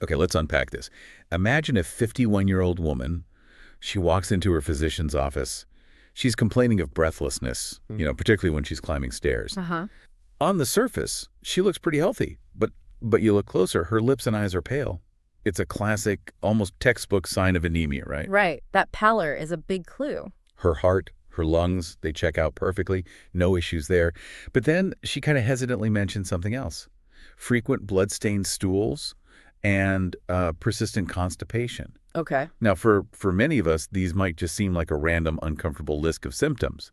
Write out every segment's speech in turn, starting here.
Okay, let's unpack this. Imagine a 51-year-old woman. She walks into her physician's office. She's complaining of breathlessness, particularly when she's climbing stairs. Uh-huh. On the surface, she looks pretty healthy, but you look closer, her lips and eyes are pale. It's a classic, almost textbook sign of anemia, right? Right. That pallor is a big clue. Her heart, her lungs, they check out perfectly. No issues there. But then she kind of hesitantly mentioned something else. Frequent blood-stained stools and persistent constipation. Okay. Now, for many of us, these might just seem like a random, uncomfortable list of symptoms.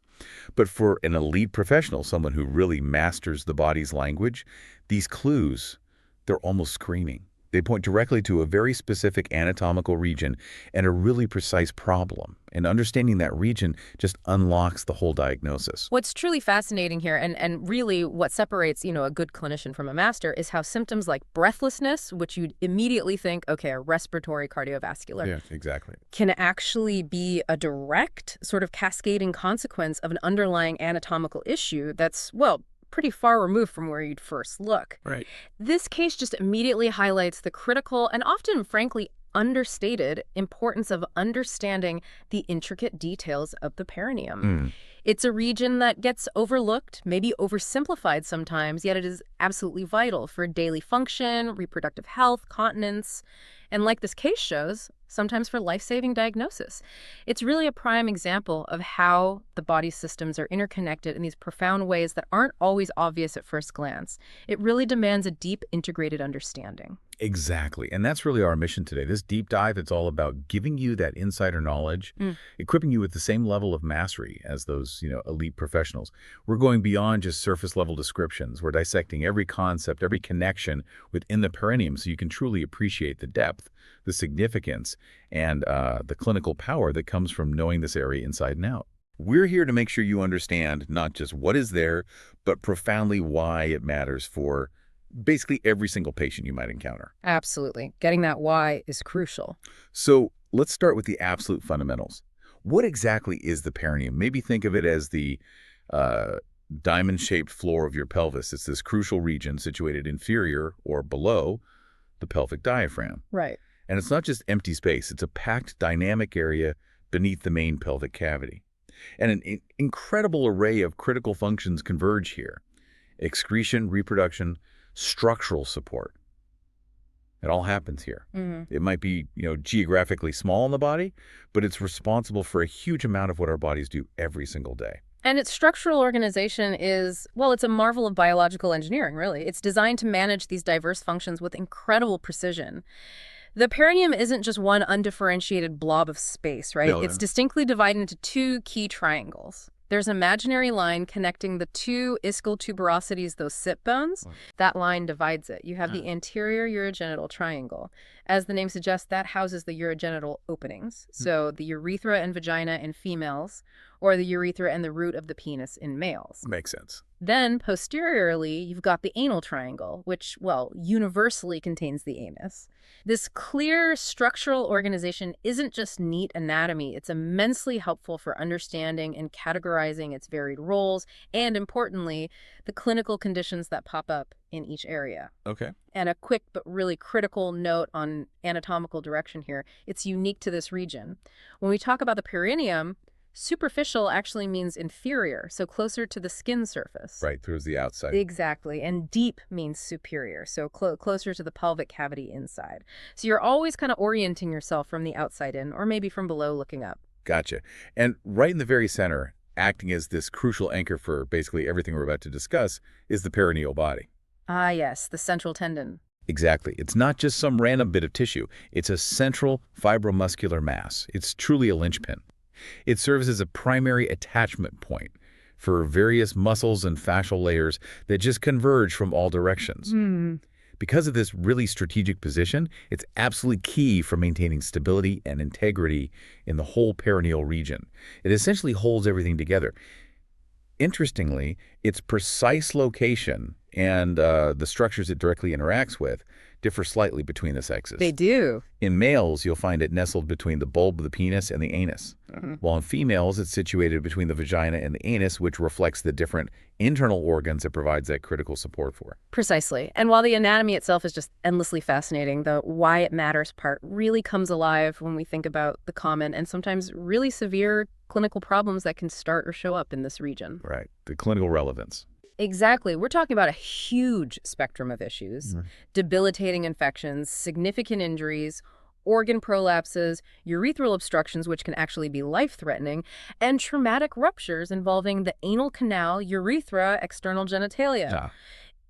But for an elite professional, someone who really masters the body's language, these clues, they're almost screaming. They point directly to a very specific anatomical region and a really precise problem. And understanding that region just unlocks the whole diagnosis. What's truly fascinating here, and really what separates, a good clinician from a master, is how symptoms like breathlessness, which you'd immediately think, okay, a respiratory cardiovascular, Yeah, exactly. can actually be a direct sort of cascading consequence of an underlying anatomical issue that's, well, pretty far removed from where you'd first look. Right. This case just immediately highlights the critical and often, frankly, understated importance of understanding the intricate details of the perineum. It's a region that gets overlooked, maybe oversimplified sometimes, yet it is absolutely vital for daily function, reproductive health, continence, and like this case shows, sometimes for life-saving diagnosis. It's really a prime example of how the body's systems are interconnected in these profound ways that aren't always obvious at first glance. It really demands a deep, integrated understanding. Exactly. And that's really our mission today. This deep dive, it's all about giving you that insider knowledge, equipping you with the same level of mastery as those, elite professionals. We're going beyond just surface level descriptions. We're dissecting every concept, every connection within the perineum so you can truly appreciate the depth, the significance, and the clinical power that comes from knowing this area inside and out. We're here to make sure you understand not just what is there, but profoundly why it matters for basically every single patient you might encounter. Absolutely. Getting that why is crucial. So let's start with the absolute fundamentals. What exactly is the perineum? Maybe think of it as the diamond-shaped floor of your pelvis. It's this crucial region situated inferior or below the pelvic diaphragm. Right. And it's not just empty space. It's a packed, dynamic area beneath the main pelvic cavity. And an incredible array of critical functions converge here. Excretion, reproduction, structural support. It all happens here. It might be, geographically small in the body, but it's responsible for a huge amount of what our bodies do every single day. And its structural organization is, well, it's a marvel of biological engineering, really. It's designed to manage these diverse functions with incredible precision. The perineum isn't just one undifferentiated blob of space, right? No, It's distinctly divided into two key triangles. There's an imaginary line connecting the two ischial tuberosities, those sit bones. That line divides it. You have the anterior urogenital triangle. As the name suggests, that houses the urogenital openings. So the urethra and vagina in females, or the urethra and the root of the penis in males. Makes sense. Then, posteriorly, you've got the anal triangle, which, well, universally contains the anus. This clear structural organization isn't just neat anatomy. It's immensely helpful for understanding and categorizing its varied roles, and importantly, the clinical conditions that pop up in each area. Okay. And a quick but really critical note on anatomical direction here. It's unique to this region. When we talk about the perineum, superficial actually means inferior, so closer to the skin surface. Right, towards the outside. Exactly. And deep means superior, so closer to the pelvic cavity inside. So you're always kind of orienting yourself from the outside in, or maybe from below looking up. Gotcha. And right in the very center, acting as this crucial anchor for basically everything we're about to discuss, is the perineal body. Ah, yes, the central tendon. Exactly. It's not just some random bit of tissue. It's a central fibromuscular mass. It's truly a linchpin. It serves as a primary attachment point for various muscles and fascial layers that just converge from all directions. Because of this really strategic position, it's absolutely key for maintaining stability and integrity in the whole perineal region. It essentially holds everything together. Interestingly, its precise location and the structures it directly interacts with differ slightly between the sexes. They do. In males, you'll find it nestled between the bulb of the penis and the anus, while in females, it's situated between the vagina and the anus, which reflects the different internal organs it provides that critical support for. Precisely. And while the anatomy itself is just endlessly fascinating, the why it matters part really comes alive when we think about the common and sometimes really severe clinical problems that can start or show up in this region. Right. The clinical relevance. Exactly. We're talking about a huge spectrum of issues, debilitating infections, significant injuries, organ prolapses, urethral obstructions, which can actually be life-threatening, and traumatic ruptures involving the anal canal, urethra, external genitalia.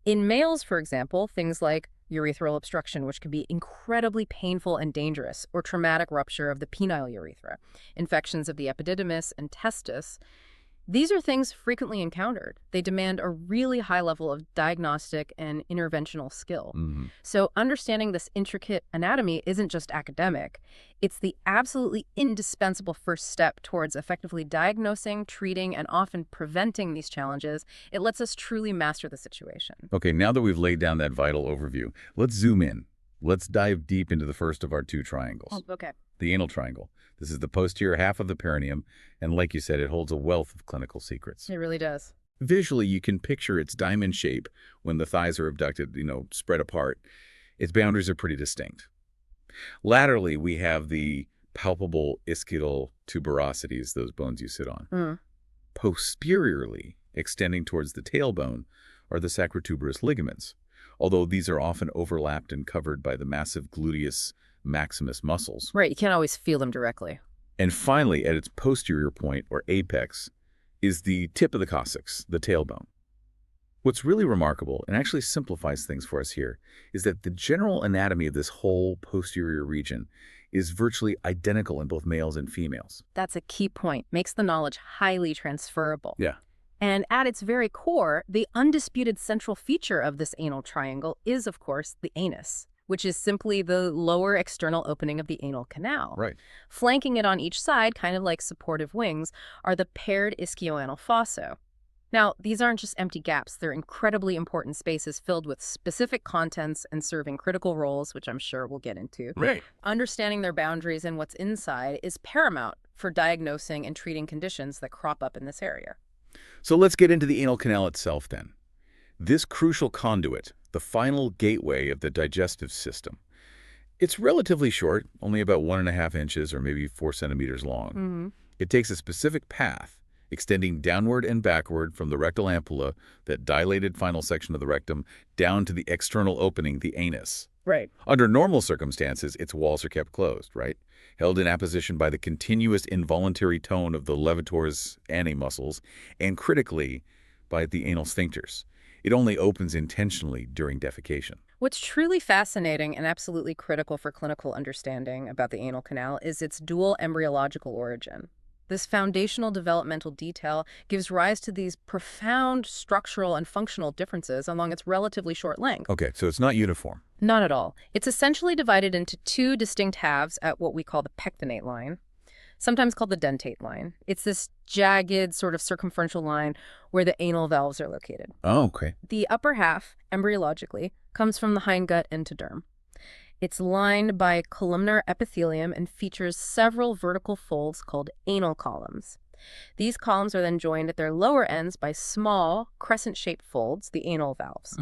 In males, for example, things like urethral obstruction, which can be incredibly painful and dangerous, or traumatic rupture of the penile urethra, infections of the epididymis and testis. These are things frequently encountered. They demand a really high level of diagnostic and interventional skill. So understanding this intricate anatomy isn't just academic. It's the absolutely indispensable first step towards effectively diagnosing, treating, and often preventing these challenges. It lets us truly master the situation. Okay, now that we've laid down that vital overview, let's zoom in. Let's dive deep into the first of our two triangles. Oh, okay. The anal triangle. This is the posterior half of the perineum, and like you said, it holds a wealth of clinical secrets. It really does. Visually, you can picture its diamond shape when the thighs are abducted, spread apart. Its boundaries are pretty distinct. Laterally, we have the palpable ischial tuberosities, those bones you sit on. Posteriorly, extending towards the tailbone, are the sacrotuberous ligaments, although these are often overlapped and covered by the massive gluteus maximus muscles. Right, you can't always feel them directly. And finally, at its posterior point, or apex, is the tip of the coccyx, the tailbone. What's really remarkable, and actually simplifies things for us here, is that the general anatomy of this whole posterior region is virtually identical in both males and females. That's a key point. Makes the knowledge highly transferable. Yeah. And at its very core, the undisputed central feature of this anal triangle is, of course, the anus, which is simply the lower external opening of the anal canal. Right. Flanking it on each side, kind of like supportive wings, are the paired ischioanal fossa. Now, these aren't just empty gaps. They're incredibly important spaces filled with specific contents and serving critical roles, which I'm sure we'll get into. Right. Understanding their boundaries and what's inside is paramount for diagnosing and treating conditions that crop up in this area. So let's get into the anal canal itself then. This crucial conduit, the final gateway of the digestive system. It's relatively short, only about 1.5 inches or maybe 4 centimeters long. It takes a specific path, extending downward and backward from the rectal ampulla, that dilated final section of the rectum, down to the external opening, the anus. Right. Under normal circumstances, its walls are kept closed, right? Held in apposition by the continuous involuntary tone of the levator's ani muscles, and critically, by the anal sphincters. It only opens intentionally during defecation. What's truly fascinating and absolutely critical for clinical understanding about the anal canal is its dual embryological origin. This foundational developmental detail gives rise to these profound structural and functional differences along its relatively short length. Okay, so it's not uniform. Not at all. It's essentially divided into two distinct halves at what we call the pectinate line, sometimes called the dentate line. It's this jagged sort of circumferential line where the anal valves are located. Oh, okay. The upper half, embryologically, comes from the hindgut entoderm. It's lined by columnar epithelium and features several vertical folds called anal columns. These columns are then joined at their lower ends by small, crescent-shaped folds, the anal valves.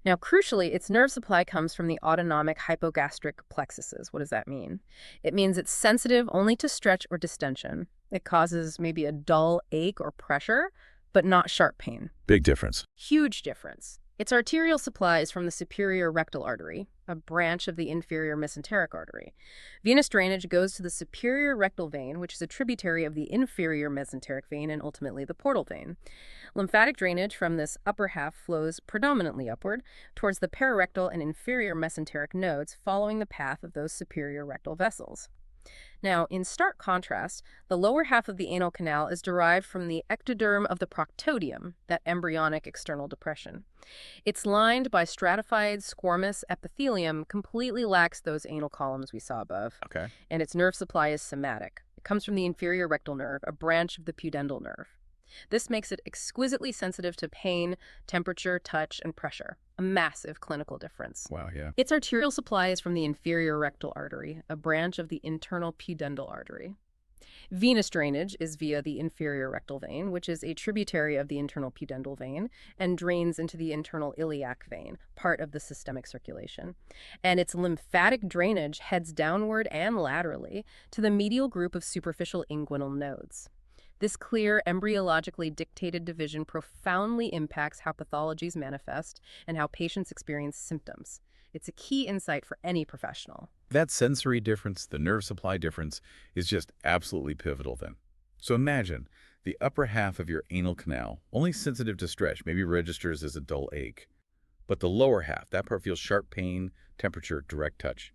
Now, crucially, its nerve supply comes from the autonomic hypogastric plexuses. What does that mean? It means it's sensitive only to stretch or distension. It causes maybe a dull ache or pressure, but not sharp pain. Big difference. Huge difference. Its arterial supply is from the superior rectal artery, a branch of the inferior mesenteric artery. Venous drainage goes to the superior rectal vein, which is a tributary of the inferior mesenteric vein and ultimately the portal vein. Lymphatic drainage from this upper half flows predominantly upward towards the pararectal and inferior mesenteric nodes, following the path of those superior rectal vessels. Now, in stark contrast, the lower half of the anal canal is derived from the ectoderm of the proctodium, that embryonic external depression. It's lined by stratified squamous epithelium, completely lacks those anal columns we saw above. Okay. And its nerve supply is somatic. It comes from the inferior rectal nerve, a branch of the pudendal nerve. This makes it exquisitely sensitive to pain, temperature, touch, and pressure. A massive clinical difference. Wow, yeah. Its arterial supply is from the inferior rectal artery, a branch of the internal pudendal artery. Venous drainage is via the inferior rectal vein, which is a tributary of the internal pudendal vein and drains into the internal iliac vein, part of the systemic circulation. And its lymphatic drainage heads downward and laterally to the medial group of superficial inguinal nodes. This clear, embryologically dictated division profoundly impacts how pathologies manifest and how patients experience symptoms. It's a key insight for any professional. That sensory difference, the nerve supply difference, is just absolutely pivotal then. So imagine the upper half of your anal canal, only sensitive to stretch, maybe registers as a dull ache. But the lower half, that part feels sharp pain, temperature, direct touch.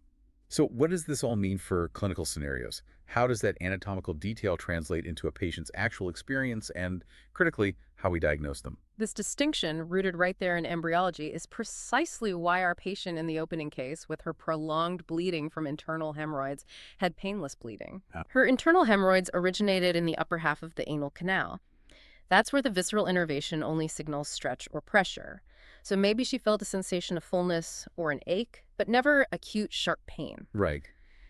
So what does this all mean for clinical scenarios? How does that anatomical detail translate into a patient's actual experience and, critically, how we diagnose them? This distinction, rooted right there in embryology, is precisely why our patient in the opening case, with her prolonged bleeding from internal hemorrhoids, had painless bleeding. Her internal hemorrhoids originated in the upper half of the anal canal. That's where the visceral innervation only signals stretch or pressure. So maybe she felt a sensation of fullness or an ache, but never acute sharp pain. Right.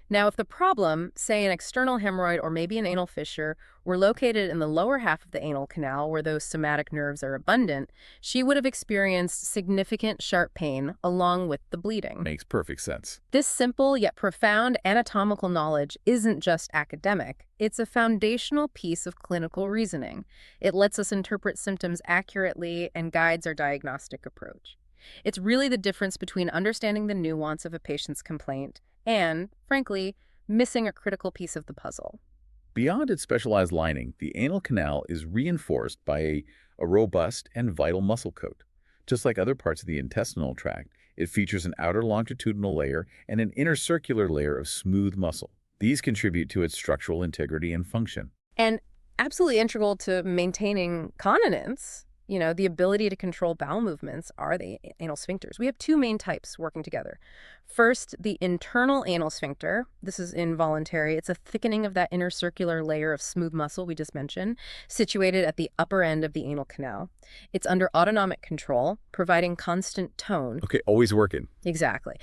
Now, if the problem, say an external hemorrhoid or maybe an anal fissure, were located in the lower half of the anal canal where those somatic nerves are abundant, she would have experienced significant sharp pain along with the bleeding. Makes perfect sense. This simple yet profound anatomical knowledge isn't just academic. It's a foundational piece of clinical reasoning. It lets us interpret symptoms accurately and guides our diagnostic approach. It's really the difference between understanding the nuance of a patient's complaint and, frankly, missing a critical piece of the puzzle. Beyond its specialized lining, the anal canal is reinforced by a robust and vital muscle coat. Just like other parts of the intestinal tract, it features an outer longitudinal layer and an inner circular layer of smooth muscle. These contribute to its structural integrity and function. And absolutely integral to maintaining continence, the ability to control bowel movements, are the anal sphincters. We have two main types working together. First, the internal anal sphincter. This is involuntary. It's a thickening of that inner circular layer of smooth muscle we just mentioned, situated at the upper end of the anal canal. It's under autonomic control, providing constant tone. Okay, always working. Exactly.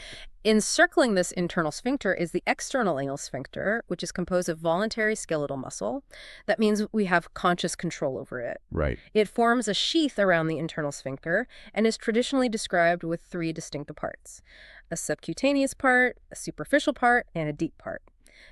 Encircling this internal sphincter is the external anal sphincter, which is composed of voluntary skeletal muscle. That means we have conscious control over it. Right. It forms a sheath around the internal sphincter and is traditionally described with three distinct parts: a subcutaneous part, a superficial part, and a deep part.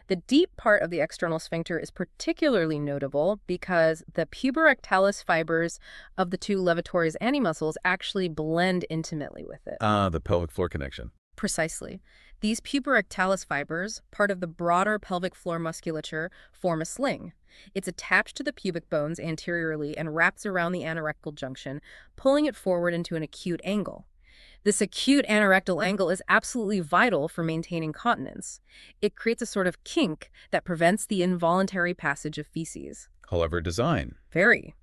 The deep part of the external sphincter is particularly notable because the puborectalis fibers of the two levatoris muscles actually blend intimately with it. The pelvic floor connection. Precisely. These puborectalis fibers, part of the broader pelvic floor musculature, form a sling. It's attached to the pubic bones anteriorly and wraps around the anorectal junction, pulling it forward into an acute angle. This acute anorectal angle is absolutely vital for maintaining continence. It creates a sort of kink that prevents the involuntary passage of feces. Clever design. Very.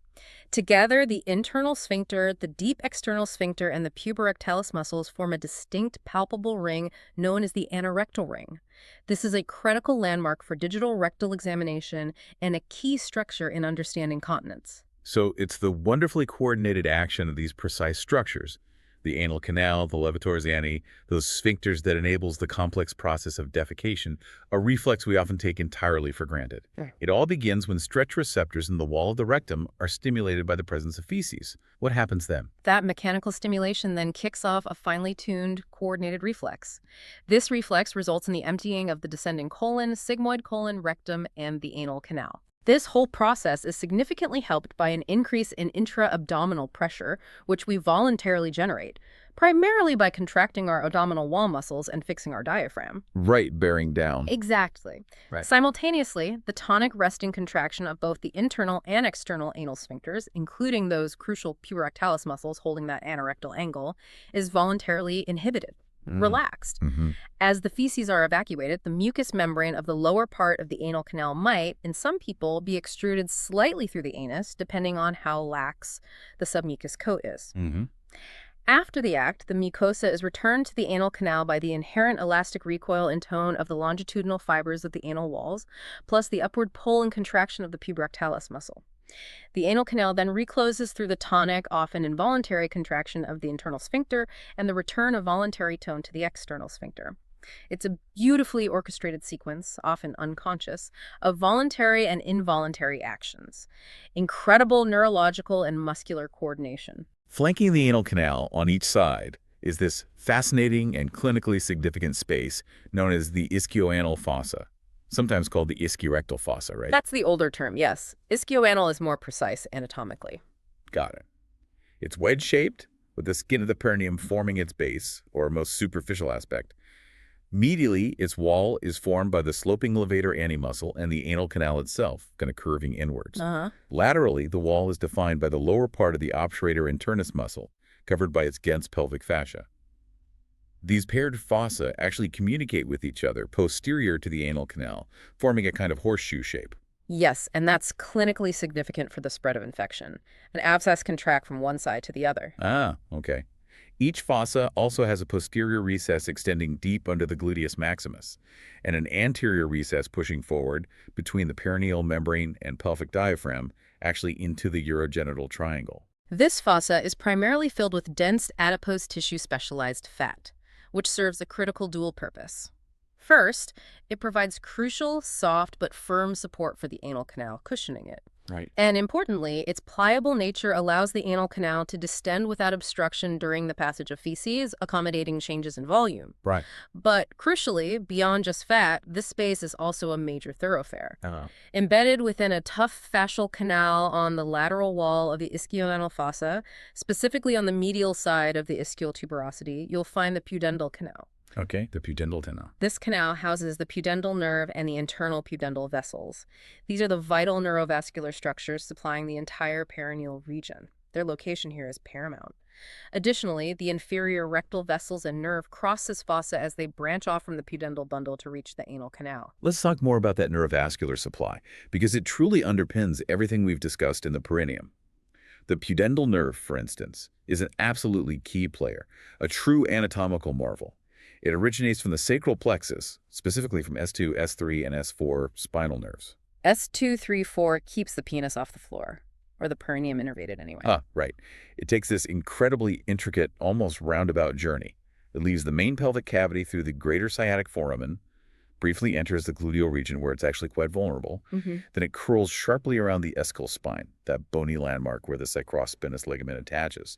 Together, the internal sphincter, the deep external sphincter, and the puborectalis muscles form a distinct, palpable ring known as the anorectal ring. This is a critical landmark for digital rectal examination and a key structure in understanding continence. So it's the wonderfully coordinated action of these precise structures, the anal canal, the levatoris ani, those sphincters, that enables the complex process of defecation, a reflex we often take entirely for granted. It all begins when stretch receptors in the wall of the rectum are stimulated by the presence of feces. What happens then? That mechanical stimulation then kicks off a finely tuned, coordinated reflex. This reflex results in the emptying of the descending colon, sigmoid colon, rectum, and the anal canal. This whole process is significantly helped by an increase in intra-abdominal pressure, which we voluntarily generate, primarily by contracting our abdominal wall muscles and fixing our diaphragm. Right, bearing down. Exactly. Right. Simultaneously, the tonic resting contraction of both the internal and external anal sphincters, including those crucial puborectalis muscles holding that anorectal angle, is voluntarily inhibited. Relaxed. As the feces are evacuated, the mucous membrane of the lower part of the anal canal might, in some people, be extruded slightly through the anus, depending on how lax the submucous coat is. After the act, the mucosa is returned to the anal canal by the inherent elastic recoil and tone of the longitudinal fibers of the anal walls, plus the upward pull and contraction of the puborectalis muscle. The anal canal then recloses through the tonic, often involuntary contraction of the internal sphincter and the return of voluntary tone to the external sphincter. It's a beautifully orchestrated sequence, often unconscious, of voluntary and involuntary actions. Incredible neurological and muscular coordination. Flanking the anal canal on each side is this fascinating and clinically significant space known as the ischioanal fossa, sometimes called the ischiorectal fossa, right? That's the older term, yes. Ischioanal is more precise anatomically. Got it. It's wedge-shaped, with the skin of the perineum forming its base, or most superficial aspect. Medially, its wall is formed by the sloping levator antemuscle and the anal canal itself, kind of curving inwards. Laterally, the wall is defined by the lower part of the obturator internus muscle, covered by its dense pelvic fascia. These paired fossa actually communicate with each other posterior to the anal canal, forming a kind of horseshoe shape. Yes, and that's clinically significant for the spread of infection. An abscess can track from one side to the other. Ah, okay. Each fossa also has a posterior recess extending deep under the gluteus maximus, and an anterior recess pushing forward between the perineal membrane and pelvic diaphragm, actually into the urogenital triangle. This fossa is primarily filled with dense adipose tissue specialized fat, which serves a critical dual purpose. First, it provides crucial, soft, but firm support for the anal canal, cushioning it. Right. And importantly, its pliable nature allows the anal canal to distend without obstruction during the passage of feces, accommodating changes in volume. Right. But crucially, beyond just fat, this space is also a major thoroughfare. Uh-huh. Embedded within a tough fascial canal on the lateral wall of the ischioanal fossa, specifically on the medial side of the ischial tuberosity, you'll find the pudendal canal. Okay, the pudendal canal. This canal houses the pudendal nerve and the internal pudendal vessels. These are the vital neurovascular structures supplying the entire perineal region. Their location here is paramount. Additionally, the inferior rectal vessels and nerve cross this fossa as they branch off from the pudendal bundle to reach the anal canal. Let's talk more about that neurovascular supply, because it truly underpins everything we've discussed in the perineum. The pudendal nerve, for instance, is an absolutely key player, a true anatomical marvel. It originates from the sacral plexus, specifically from S2, S3, and S4 spinal nerves. S2, 3, 4 keeps the penis off the floor, or the perineum innervated anyway. Right. It takes this incredibly intricate, almost roundabout journey. It leaves the main pelvic cavity through the greater sciatic foramen, briefly enters the gluteal region where it's actually quite vulnerable, then it curls sharply around the ischial spine, that bony landmark where the sacrospinous ligament attaches.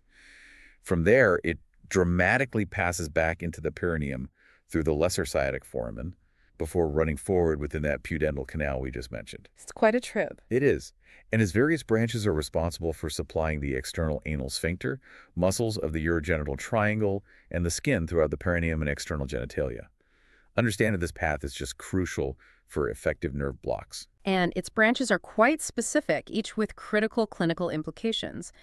From there, it dramatically passes back into the perineum through the lesser sciatic foramen before running forward within that pudendal canal we just mentioned. It's quite a trip. It is. And its various branches are responsible for supplying the external anal sphincter, muscles of the urogenital triangle, and the skin throughout the perineum and external genitalia. Understanding this path is just crucial for effective nerve blocks. And its branches are quite specific, each with critical clinical implications.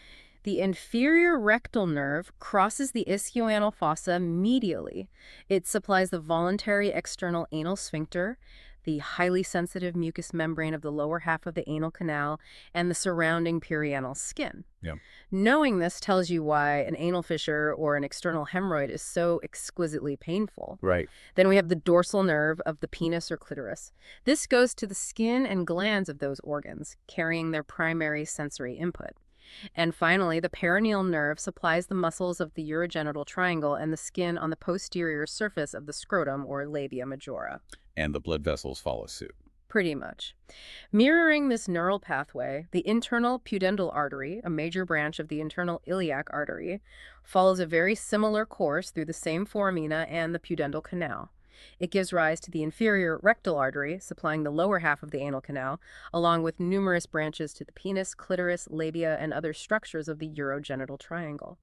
The inferior rectal nerve crosses the ischioanal fossa medially. It supplies the voluntary external anal sphincter, the highly sensitive mucous membrane of the lower half of the anal canal, and the surrounding perianal skin. Yeah. Knowing this tells you why an anal fissure or an external hemorrhoid is so exquisitely painful. Right. Then we have the dorsal nerve of the penis or clitoris. This goes to the skin and glands of those organs, carrying their primary sensory input. And finally, the perineal nerve supplies the muscles of the urogenital triangle and the skin on the posterior surface of the scrotum or labia majora. And the blood vessels follow suit. Pretty much. Mirroring this neural pathway, the internal pudendal artery, a major branch of the internal iliac artery, follows a very similar course through the same foramina and the pudendal canal. It gives rise to the inferior rectal artery, supplying the lower half of the anal canal, along with numerous branches to the penis, clitoris, labia, and other structures of the urogenital triangle.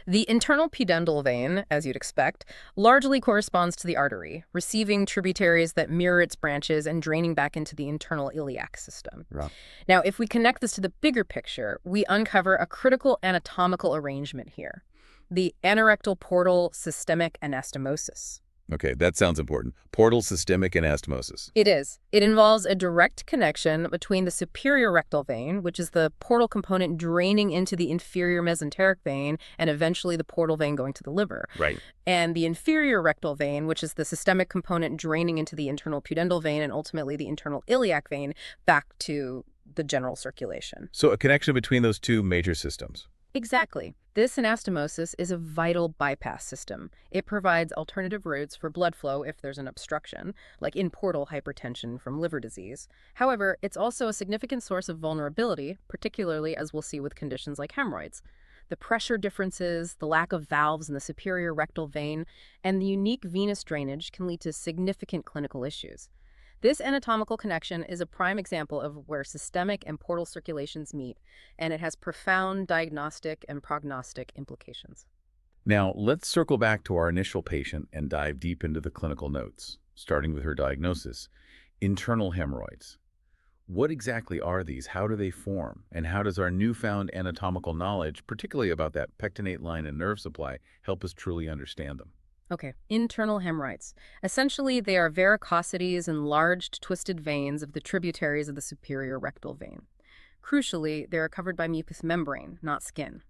The internal pudendal vein, as you'd expect, largely corresponds to the artery, receiving tributaries that mirror its branches and draining back into the internal iliac system. Right. Now, if we connect this to the bigger picture, we uncover a critical anatomical arrangement here: the anorectal portal systemic anastomosis. Okay, that sounds important. Portal systemic anastomosis. It is. It involves a direct connection between the superior rectal vein, which is the portal component draining into the inferior mesenteric vein and eventually the portal vein going to the liver. Right. And the inferior rectal vein, which is the systemic component draining into the internal pudendal vein and ultimately the internal iliac vein back to the general circulation. So a connection between those two major systems. Exactly. This anastomosis is a vital bypass system. It provides alternative routes for blood flow if there's an obstruction, like in portal hypertension from liver disease. However, it's also a significant source of vulnerability, particularly as we'll see with conditions like hemorrhoids. The pressure differences, the lack of valves in the superior rectal vein, and the unique venous drainage can lead to significant clinical issues. This anatomical connection is a prime example of where systemic and portal circulations meet, and it has profound diagnostic and prognostic implications. Now, let's circle back to our initial patient and dive deep into the clinical notes, starting with her diagnosis: internal hemorrhoids. What exactly are these? How do they form? And how does our newfound anatomical knowledge, particularly about that pectinate line and nerve supply, help us truly understand them? Okay, internal hemorrhoids. Essentially, they are varicosities, enlarged, twisted veins of the tributaries of the superior rectal vein. Crucially, they are covered by mucous membrane, not skin.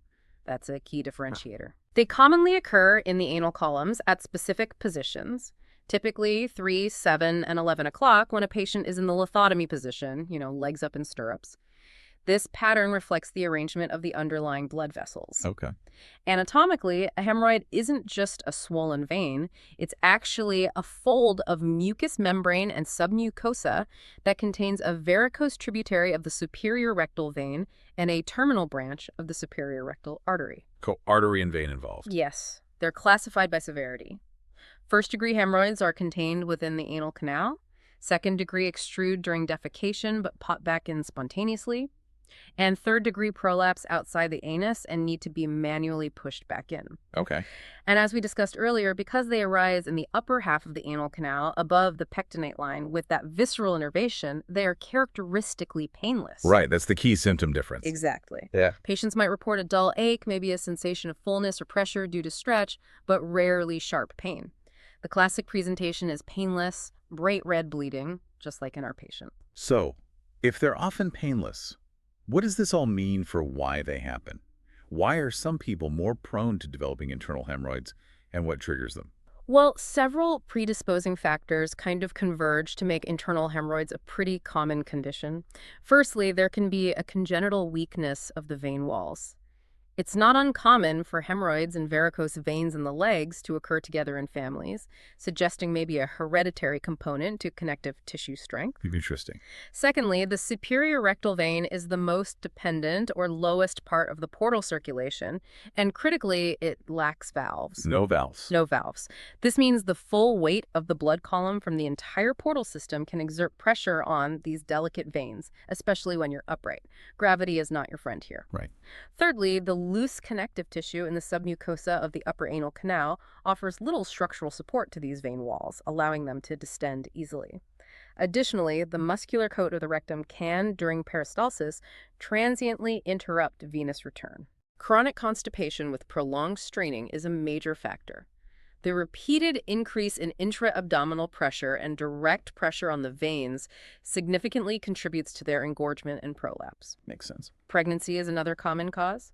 That's a key differentiator. They commonly occur in the anal columns at specific positions, typically 3, 7, and 11 o'clock when a patient is in the lithotomy position, legs up in stirrups. This pattern reflects the arrangement of the underlying blood vessels. Okay. Anatomically, a hemorrhoid isn't just a swollen vein. It's actually a fold of mucous membrane and submucosa that contains a varicose tributary of the superior rectal vein and a terminal branch of the superior rectal artery. Artery and vein involved. Yes, they're classified by severity. First-degree hemorrhoids are contained within the anal canal. Second-degree extrude during defecation but pop back in spontaneously. And third-degree prolapse outside the anus and need to be manually pushed back in. Okay. And as we discussed earlier, because they arise in the upper half of the anal canal above the pectinate line with that visceral innervation, they are characteristically painless. Right, that's the key symptom difference. Exactly. Yeah. Patients might report a dull ache, maybe a sensation of fullness or pressure due to stretch, but rarely sharp pain. The classic presentation is painless, bright red bleeding, just like in our patient. So, if they're often painless, what does this all mean for why they happen? Why are some people more prone to developing internal hemorrhoids, and what triggers them? Well, several predisposing factors kind of converge to make internal hemorrhoids a pretty common condition. Firstly, there can be a congenital weakness of the vein walls. It's not uncommon for hemorrhoids and varicose veins in the legs to occur together in families, suggesting maybe a hereditary component to connective tissue strength. Interesting. Secondly, the superior rectal vein is the most dependent or lowest part of the portal circulation, and critically, it lacks valves. No valves. No valves. This means the full weight of the blood column from the entire portal system can exert pressure on these delicate veins, especially when you're upright. Gravity is not your friend here. Right. Thirdly, the loose connective tissue in the submucosa of the upper anal canal offers little structural support to these vein walls, allowing them to distend easily. Additionally, the muscular coat of the rectum can, during peristalsis, transiently interrupt venous return. Chronic constipation with prolonged straining is a major factor. The repeated increase in intra-abdominal pressure and direct pressure on the veins significantly contributes to their engorgement and prolapse. Makes sense. Pregnancy is another common cause.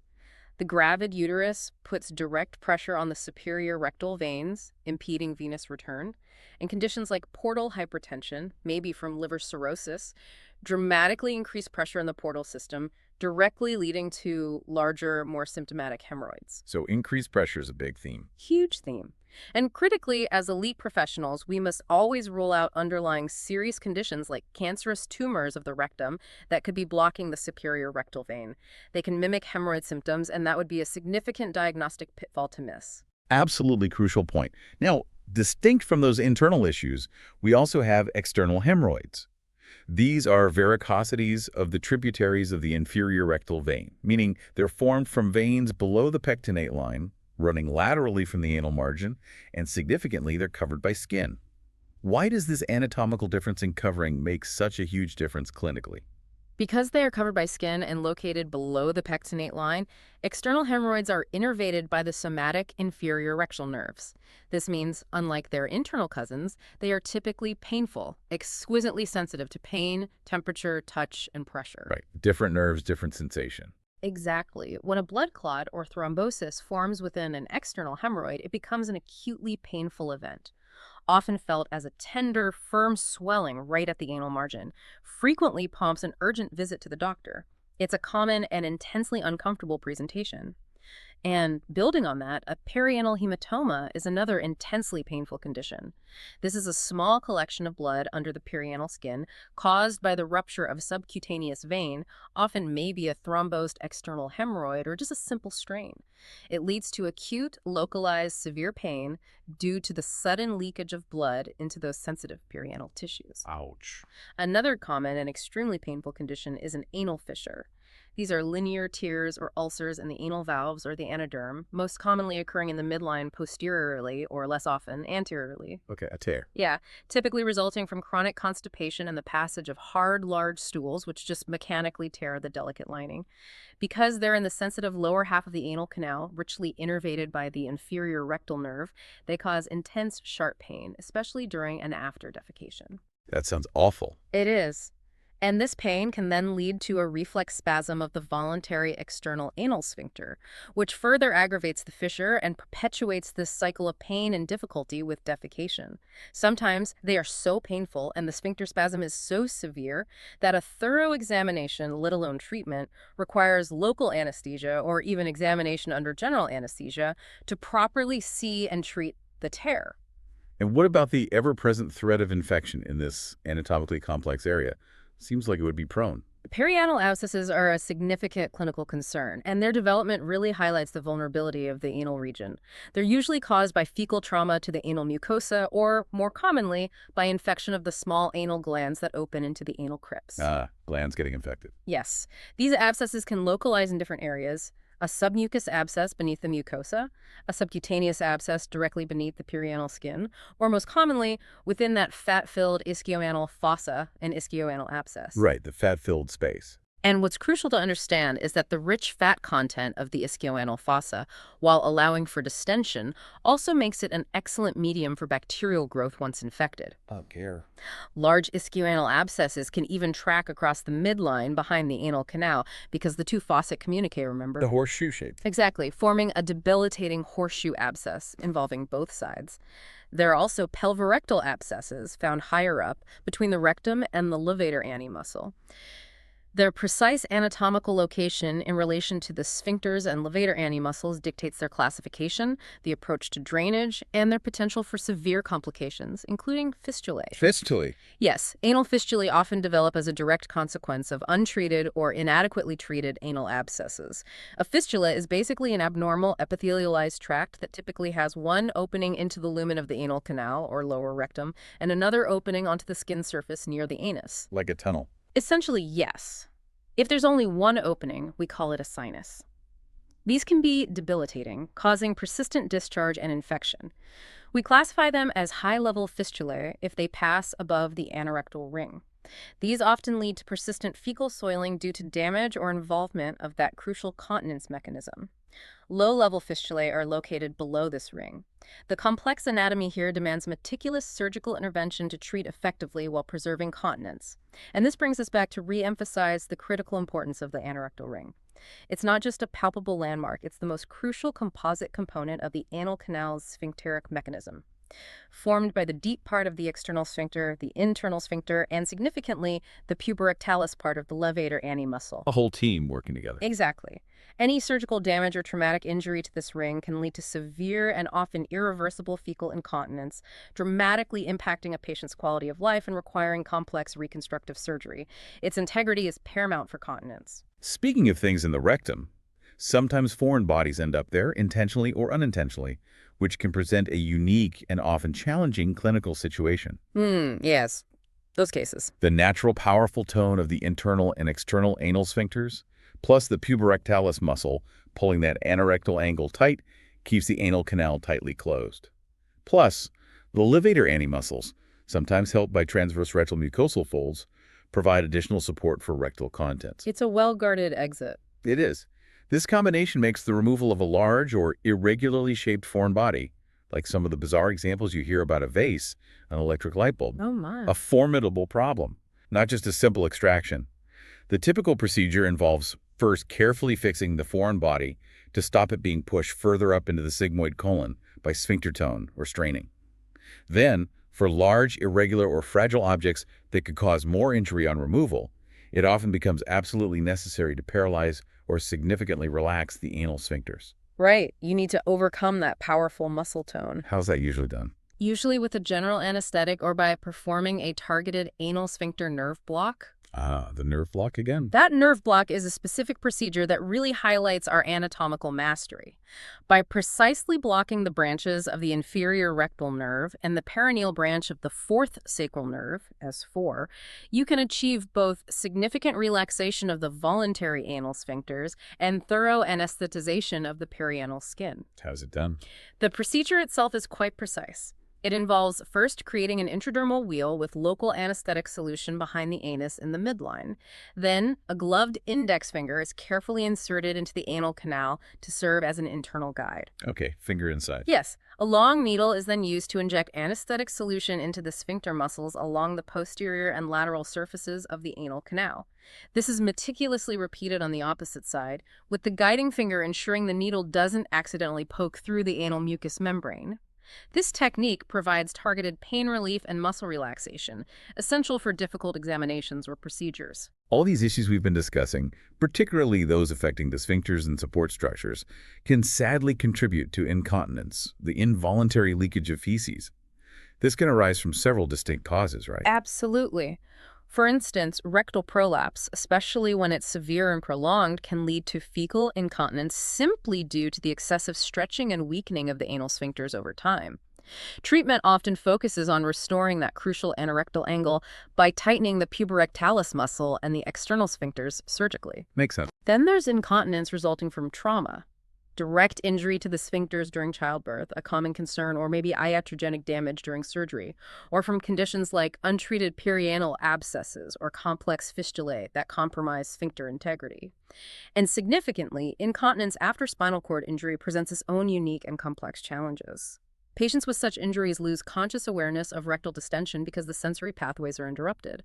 The gravid uterus puts direct pressure on the superior rectal veins, impeding venous return. And conditions like portal hypertension, maybe from liver cirrhosis, dramatically increase pressure in the portal system, directly leading to larger, more symptomatic hemorrhoids. So increased pressure is a big theme. Huge theme. And critically, as elite professionals, we must always rule out underlying serious conditions like cancerous tumors of the rectum that could be blocking the superior rectal vein. They can mimic hemorrhoid symptoms, and that would be a significant diagnostic pitfall to miss. Absolutely crucial point. Now, distinct from those internal issues, we also have external hemorrhoids. These are varicosities of the tributaries of the inferior rectal vein, meaning they're formed from veins below the pectinate line, running laterally from the anal margin, and significantly, they're covered by skin. Why does this anatomical difference in covering make such a huge difference clinically? Because they are covered by skin and located below the pectinate line, external hemorrhoids are innervated by the somatic inferior rectal nerves. This means, unlike their internal cousins, they are typically painful, exquisitely sensitive to pain, temperature, touch, and pressure. Right. Different nerves, different sensation. Exactly. When a blood clot or thrombosis forms within an external hemorrhoid, it becomes an acutely painful event. often felt as a tender, firm swelling right at the anal margin, frequently prompts an urgent visit to the doctor. It's a common and intensely uncomfortable presentation. And building on that, a perianal hematoma is another intensely painful condition. This is a small collection of blood under the perianal skin caused by the rupture of a subcutaneous vein, often maybe a thrombosed external hemorrhoid or just a simple strain. It leads to acute, localized, severe pain due to the sudden leakage of blood into those sensitive perianal tissues. Ouch. Another common and extremely painful condition is an anal fissure. These are linear tears or ulcers in the anal valves or the anoderm, most commonly occurring in the midline posteriorly or less often anteriorly. Okay, a tear. Yeah, typically resulting from chronic constipation and the passage of hard, large stools, which just mechanically tear the delicate lining. Because they're in the sensitive lower half of the anal canal, richly innervated by the inferior rectal nerve, they cause intense, sharp pain, especially during and after defecation. That sounds awful. It is. And this pain can then lead to a reflex spasm of the voluntary external anal sphincter, which further aggravates the fissure and perpetuates this cycle of pain and difficulty with defecation. Sometimes they are so painful and the sphincter spasm is so severe that a thorough examination, let alone treatment, requires local anesthesia or even examination under general anesthesia to properly see and treat the tear. And what about the ever-present threat of infection in this anatomically complex area? Seems like it would be prone. Perianal abscesses are a significant clinical concern, and their development really highlights the vulnerability of the anal region. They're usually caused by fecal trauma to the anal mucosa, or, more commonly, by infection of the small anal glands that open into the anal crypts. Glands getting infected. Yes. These abscesses can localize in different areas. A submucous abscess beneath the mucosa, a subcutaneous abscess directly beneath the perianal skin, or most commonly within that fat-filled ischioanal fossa and ischioanal abscess. Right, the fat-filled space. And what's crucial to understand is that the rich fat content of the ischioanal fossa, while allowing for distension, also makes it an excellent medium for bacterial growth once infected. Oh, dear. Large ischioanal abscesses can even track across the midline behind the anal canal because the two fossa communicate, remember? The horseshoe shape. Exactly, forming a debilitating horseshoe abscess involving both sides. There are also pelvirectal abscesses found higher up between the rectum and the levator ani muscle. Their precise anatomical location in relation to the sphincters and levator ani muscles dictates their classification, the approach to drainage, and their potential for severe complications, including fistulae. Fistulae? Yes, anal fistulae often develop as a direct consequence of untreated or inadequately treated anal abscesses. A fistula is basically an abnormal epithelialized tract that typically has one opening into the lumen of the anal canal or lower rectum and another opening onto the skin surface near the anus. Like a tunnel. Essentially, yes. If there's only one opening, we call it a sinus. These can be debilitating, causing persistent discharge and infection. We classify them as high-level fistulae if they pass above the anorectal ring. These often lead to persistent fecal soiling due to damage or involvement of that crucial continence mechanism. Low-level fistulae are located below this ring. The complex anatomy here demands meticulous surgical intervention to treat effectively while preserving continence. And this brings us back to re-emphasize the critical importance of the anorectal ring. It's not just a palpable landmark, it's the most crucial composite component of the anal canal's sphincteric mechanism. Formed by the deep part of the external sphincter, the internal sphincter, and significantly, the puborectalis part of the levator ani muscle. A whole team working together. Exactly. Any surgical damage or traumatic injury to this ring can lead to severe and often irreversible fecal incontinence, dramatically impacting a patient's quality of life and requiring complex reconstructive surgery. Its integrity is paramount for continence. Speaking of things in the rectum, sometimes foreign bodies end up there, intentionally or unintentionally, which can present a unique and often challenging clinical situation. Yes. Those cases. The natural, powerful tone of the internal and external anal sphincters, plus the puborectalis muscle pulling that anorectal angle tight, keeps the anal canal tightly closed. Plus, the levator ani muscles, sometimes helped by transverse rectal mucosal folds, provide additional support for rectal contents. It's a well-guarded exit. It is. This combination makes the removal of a large or irregularly shaped foreign body, like some of the bizarre examples you hear about a vase, an electric light bulb, Oh my. a formidable problem, not just a simple extraction. The typical procedure involves first carefully fixing the foreign body to stop it being pushed further up into the sigmoid colon by sphincter tone or straining. Then, For large, irregular, or fragile objects that could cause more injury on removal, it often becomes absolutely necessary to paralyze or significantly relax the anal sphincters. Right. You need to overcome that powerful muscle tone. How's that usually done? Usually with a general anesthetic or by performing a targeted anal sphincter nerve block. Ah, the nerve block again. That nerve block is a specific procedure that really highlights our anatomical mastery. By precisely blocking the branches of the inferior rectal nerve and the perineal branch of the fourth sacral nerve, S4, you can achieve both significant relaxation of the voluntary anal sphincters and thorough anesthetization of the perianal skin. How's it done? The procedure itself is quite precise. It involves first creating an intradermal wheal with local anesthetic solution behind the anus in the midline. Then, a gloved index finger is carefully inserted into the anal canal to serve as an internal guide. Okay, finger inside. Yes, a long needle is then used to inject anesthetic solution into the sphincter muscles along the posterior and lateral surfaces of the anal canal. This is meticulously repeated on the opposite side, with the guiding finger ensuring the needle doesn't accidentally poke through the anal mucous membrane. This technique provides targeted pain relief and muscle relaxation, essential for difficult examinations or procedures. All these issues we've been discussing, particularly those affecting the sphincters and support structures, can sadly contribute to incontinence, the involuntary leakage of feces. This can arise from several distinct causes, right? Absolutely. For instance, rectal prolapse, especially when it's severe and prolonged, can lead to fecal incontinence simply due to the excessive stretching and weakening of the anal sphincters over time. Treatment often focuses on restoring that crucial anorectal angle by tightening the puborectalis muscle and the external sphincters surgically. Makes sense. Then there's incontinence resulting from trauma. Direct injury to the sphincters during childbirth, a common concern, or maybe iatrogenic damage during surgery, or from conditions like untreated perianal abscesses or complex fistulae that compromise sphincter integrity. And significantly, incontinence after spinal cord injury presents its own unique and complex challenges. Patients with such injuries lose conscious awareness of rectal distension because the sensory pathways are interrupted.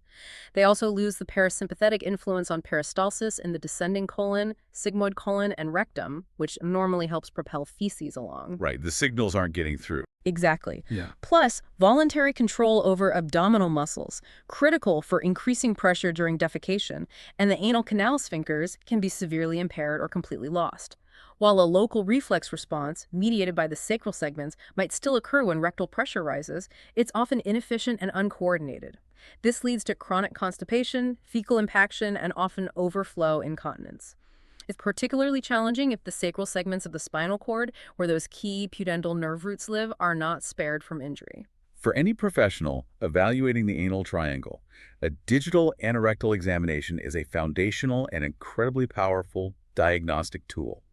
They also lose the parasympathetic influence on peristalsis in the descending colon, sigmoid colon, and rectum, which normally helps propel feces along. Right, the signals aren't getting through. Exactly. Yeah. Plus, voluntary control over abdominal muscles, critical for increasing pressure during defecation, and the anal canal sphincters can be severely impaired or completely lost. While a local reflex response, mediated by the sacral segments, might still occur when rectal pressure rises, it's often inefficient and uncoordinated. This leads to chronic constipation, fecal impaction, and often overflow incontinence. It's particularly challenging if the sacral segments of the spinal cord, where those key pudendal nerve roots live, are not spared from injury. For any professional evaluating the anal triangle, a digital anorectal examination is a foundational and incredibly powerful diagnostic tool.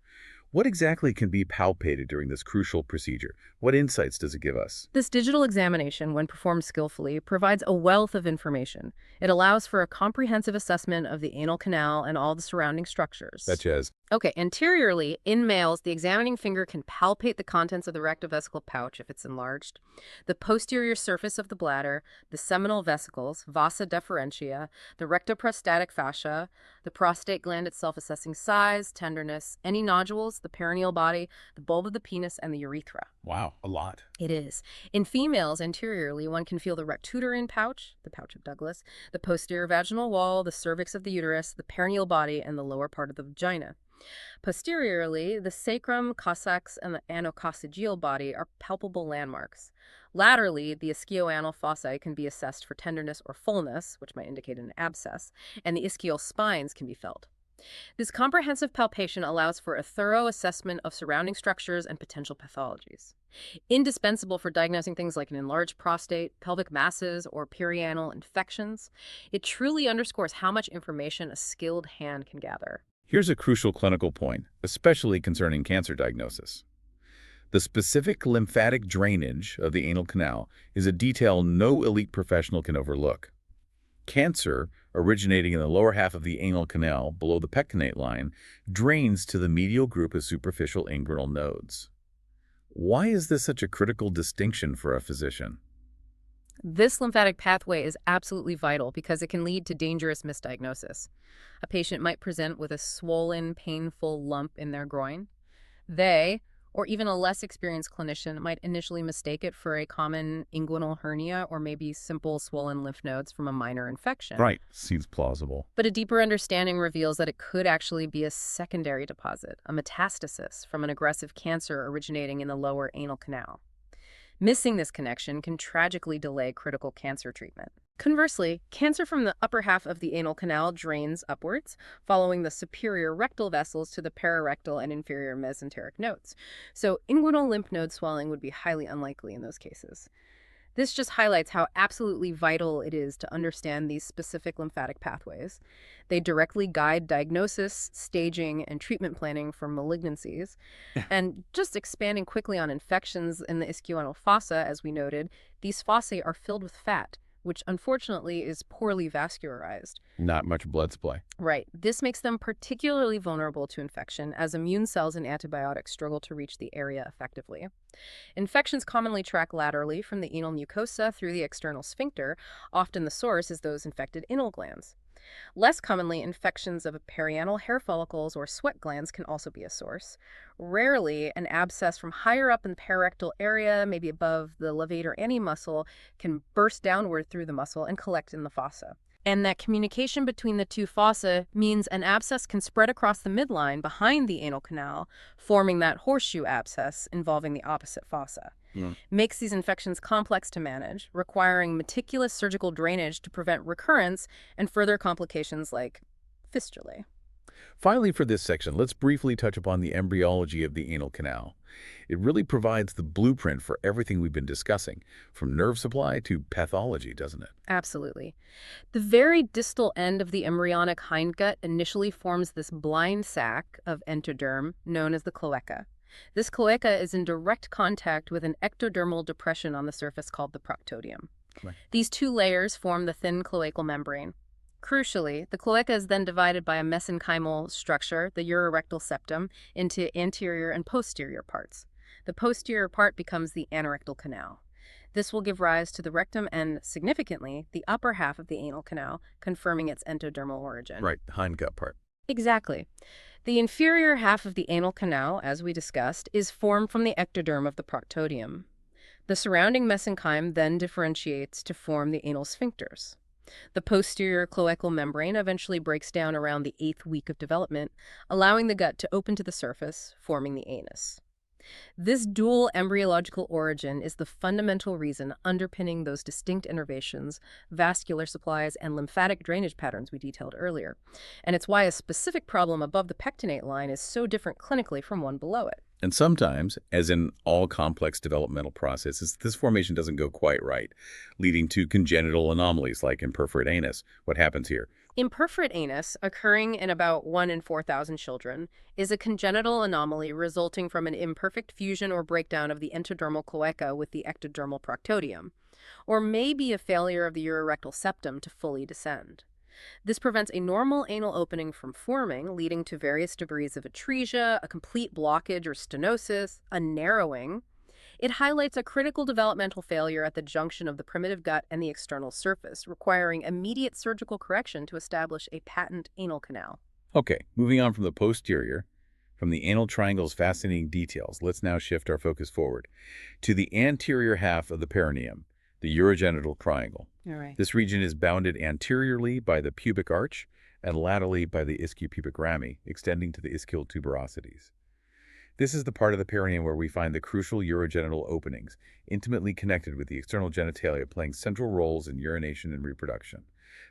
What exactly can be palpated during this crucial procedure? What insights does it give us? This digital examination, when performed skillfully, provides a wealth of information. It allows for a comprehensive assessment of the anal canal and all the surrounding structures. Such as? Okay, anteriorly, in males, the examining finger can palpate the contents of the rectovesical pouch if it's enlarged, the posterior surface of the bladder, the seminal vesicles, vasa deferentia, the rectoprostatic fascia, the prostate gland itself assessing size, tenderness, any nodules, the perineal body, the bulb of the penis, and the urethra. Wow, a lot. It is. In females, anteriorly, one can feel the rectuterine pouch, the pouch of Douglas, the posterior vaginal wall, the cervix of the uterus, the perineal body, and the lower part of the vagina. Posteriorly, the sacrum, cossax, and the anococcygeal body are palpable landmarks. Laterally, the ischioanal fossae can be assessed for tenderness or fullness, which might indicate an abscess, and the ischial spines can be felt. This comprehensive palpation allows for a thorough assessment of surrounding structures and potential pathologies. Indispensable for diagnosing things like an enlarged prostate, pelvic masses, or perianal infections, it truly underscores how much information a skilled hand can gather. Here's a crucial clinical point, especially concerning cancer diagnosis. The specific lymphatic drainage of the anal canal is a detail no elite professional can overlook. Cancer, originating in the lower half of the anal canal below the pectinate line, drains to the medial group of superficial inguinal nodes. Why is this such a critical distinction for a physician? This lymphatic pathway is absolutely vital because it can lead to dangerous misdiagnosis. A patient might present with a swollen, painful lump in their groin. They, or even a less experienced clinician might initially mistake it for a common inguinal hernia or maybe simple swollen lymph nodes from a minor infection. Right. Seems plausible. But a deeper understanding reveals that it could actually be a secondary deposit, a metastasis from an aggressive cancer originating in the lower anal canal. Missing this connection can tragically delay critical cancer treatment. Conversely, cancer from the upper half of the anal canal drains upwards, following the superior rectal vessels to the perirectal and inferior mesenteric nodes. So inguinal lymph node swelling would be highly unlikely in those cases. This just highlights how absolutely vital it is to understand these specific lymphatic pathways. They directly guide diagnosis, staging, and treatment planning for malignancies. And just expanding quickly on infections in the ischial fossa, as we noted, these fossae are filled with fat, which unfortunately is poorly vascularized. Not much blood supply. Right. This makes them particularly vulnerable to infection, as immune cells and antibiotics struggle to reach the area effectively. Infections commonly track laterally from the anal mucosa through the external sphincter. Often the source is those infected anal glands. Less commonly, infections of perineal hair follicles or sweat glands can also be a source. Rarely, an abscess from higher up in the perirectal area, maybe above the levator ani muscle, can burst downward through the muscle and collect in the fossa. And that communication between the two fossa means an abscess can spread across the midline behind the anal canal, forming that horseshoe abscess involving the opposite fossa. Makes these infections complex to manage, requiring meticulous surgical drainage to prevent recurrence and further complications like fistulae. Finally, for this section, let's briefly touch upon the embryology of the anal canal. It really provides the blueprint for everything we've been discussing, from nerve supply to pathology, doesn't it? Absolutely. The very distal end of the embryonic hindgut initially forms this blind sac of endoderm known as the cloaca. This cloaca is in direct contact with an ectodermal depression on the surface called the proctodium. Right. These two layers form the thin cloacal membrane. Crucially, the cloaca is then divided by a mesenchymal structure, the urorectal septum, into anterior and posterior parts. The posterior part becomes the anorectal canal. This will give rise to the rectum and, significantly, the upper half of the anal canal, confirming its endodermal origin. Right, the hindgut part. Exactly. The inferior half of the anal canal, as we discussed, is formed from the ectoderm of the proctodium. The surrounding mesenchyme then differentiates to form the anal sphincters. The posterior cloacal membrane eventually breaks down around the 8th week of development, allowing the gut to open to the surface, forming the anus. This dual embryological origin is the fundamental reason underpinning those distinct innervations, vascular supplies, and lymphatic drainage patterns we detailed earlier. And it's why a specific problem above the pectinate line is so different clinically from one below it. And sometimes, as in all complex developmental processes, this formation doesn't go quite right, leading to congenital anomalies like imperforate anus. What happens here? Imperforate anus, occurring in about 1 in 4,000 children, is a congenital anomaly resulting from an imperfect fusion or breakdown of the endodermal cloaca with the ectodermal proctodium, or maybe a failure of the urorectal septum to fully descend. This prevents a normal anal opening from forming, leading to various degrees of atresia, a complete blockage or stenosis, a narrowing. It highlights a critical developmental failure at the junction of the primitive gut and the external surface, requiring immediate surgical correction to establish a patent anal canal. Okay, moving on from the posterior, from the anal triangle's fascinating details, let's now shift our focus forward to the anterior half of the perineum, the urogenital triangle. All right. This region is bounded anteriorly by the pubic arch and laterally by the ischiopubic rami, extending to the ischial tuberosities. This is the part of the perineum where we find the crucial urogenital openings, intimately connected with the external genitalia, playing central roles in urination and reproduction.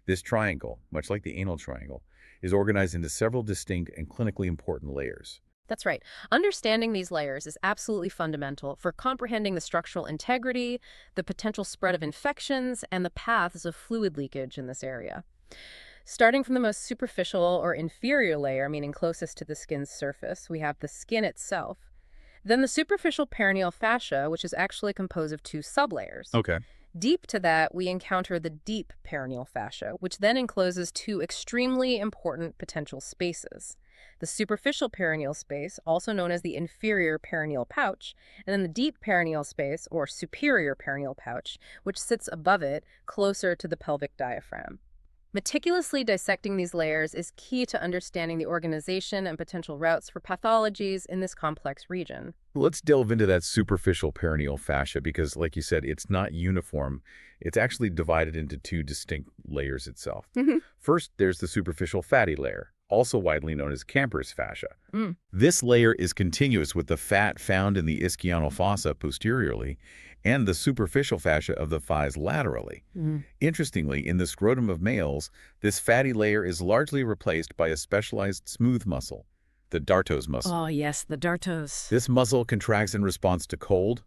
This triangle, much like the anal triangle, is organized into several distinct and clinically important layers. That's right. Understanding these layers is absolutely fundamental for comprehending the structural integrity, the potential spread of infections, and the paths of fluid leakage in this area. Starting from the most superficial or inferior layer, meaning closest to the skin's surface, we have the skin itself. Then the superficial perineal fascia, which is actually composed of 2 sublayers. Okay. Deep to that, we encounter the deep perineal fascia, which then encloses 2 extremely important potential spaces. The superficial perineal space, also known as the inferior perineal pouch, and then the deep perineal space, or superior perineal pouch, which sits above it, closer to the pelvic diaphragm. Meticulously dissecting these layers is key to understanding the organization and potential routes for pathologies in this complex region. Let's delve into that superficial perineal fascia because, like you said, it's not uniform. It's actually divided into two distinct layers itself. First, there's the superficial fatty layer, also widely known as Camper's fascia. This layer is continuous with the fat found in the ischial fossa posteriorly and the superficial fascia of the thighs laterally. Interestingly, in the scrotum of males, this fatty layer is largely replaced by a specialized smooth muscle, the dartos muscle. Oh, yes, the dartos. This muscle contracts in response to cold,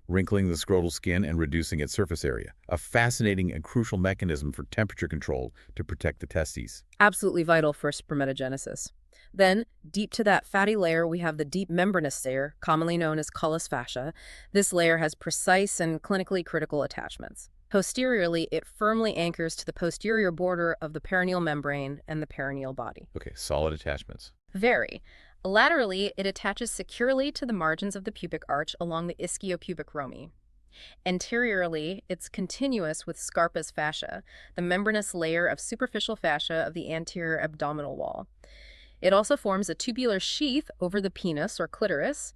wrinkling the scrotal skin and reducing its surface area, a fascinating and crucial mechanism for temperature control to protect the testes. Absolutely vital for spermatogenesis. Then, deep to that fatty layer, we have the deep membranous layer, commonly known as callus fascia. This layer has precise and clinically critical attachments. Posteriorly, it firmly anchors to the posterior border of the perineal membrane and the perineal body. Okay, solid attachments. Very. Laterally, it attaches securely to the margins of the pubic arch along the ischiopubic romi. Anteriorly, it's continuous with Scarpa's fascia, the membranous layer of superficial fascia of the anterior abdominal wall. It also forms a tubular sheath over the penis or clitoris,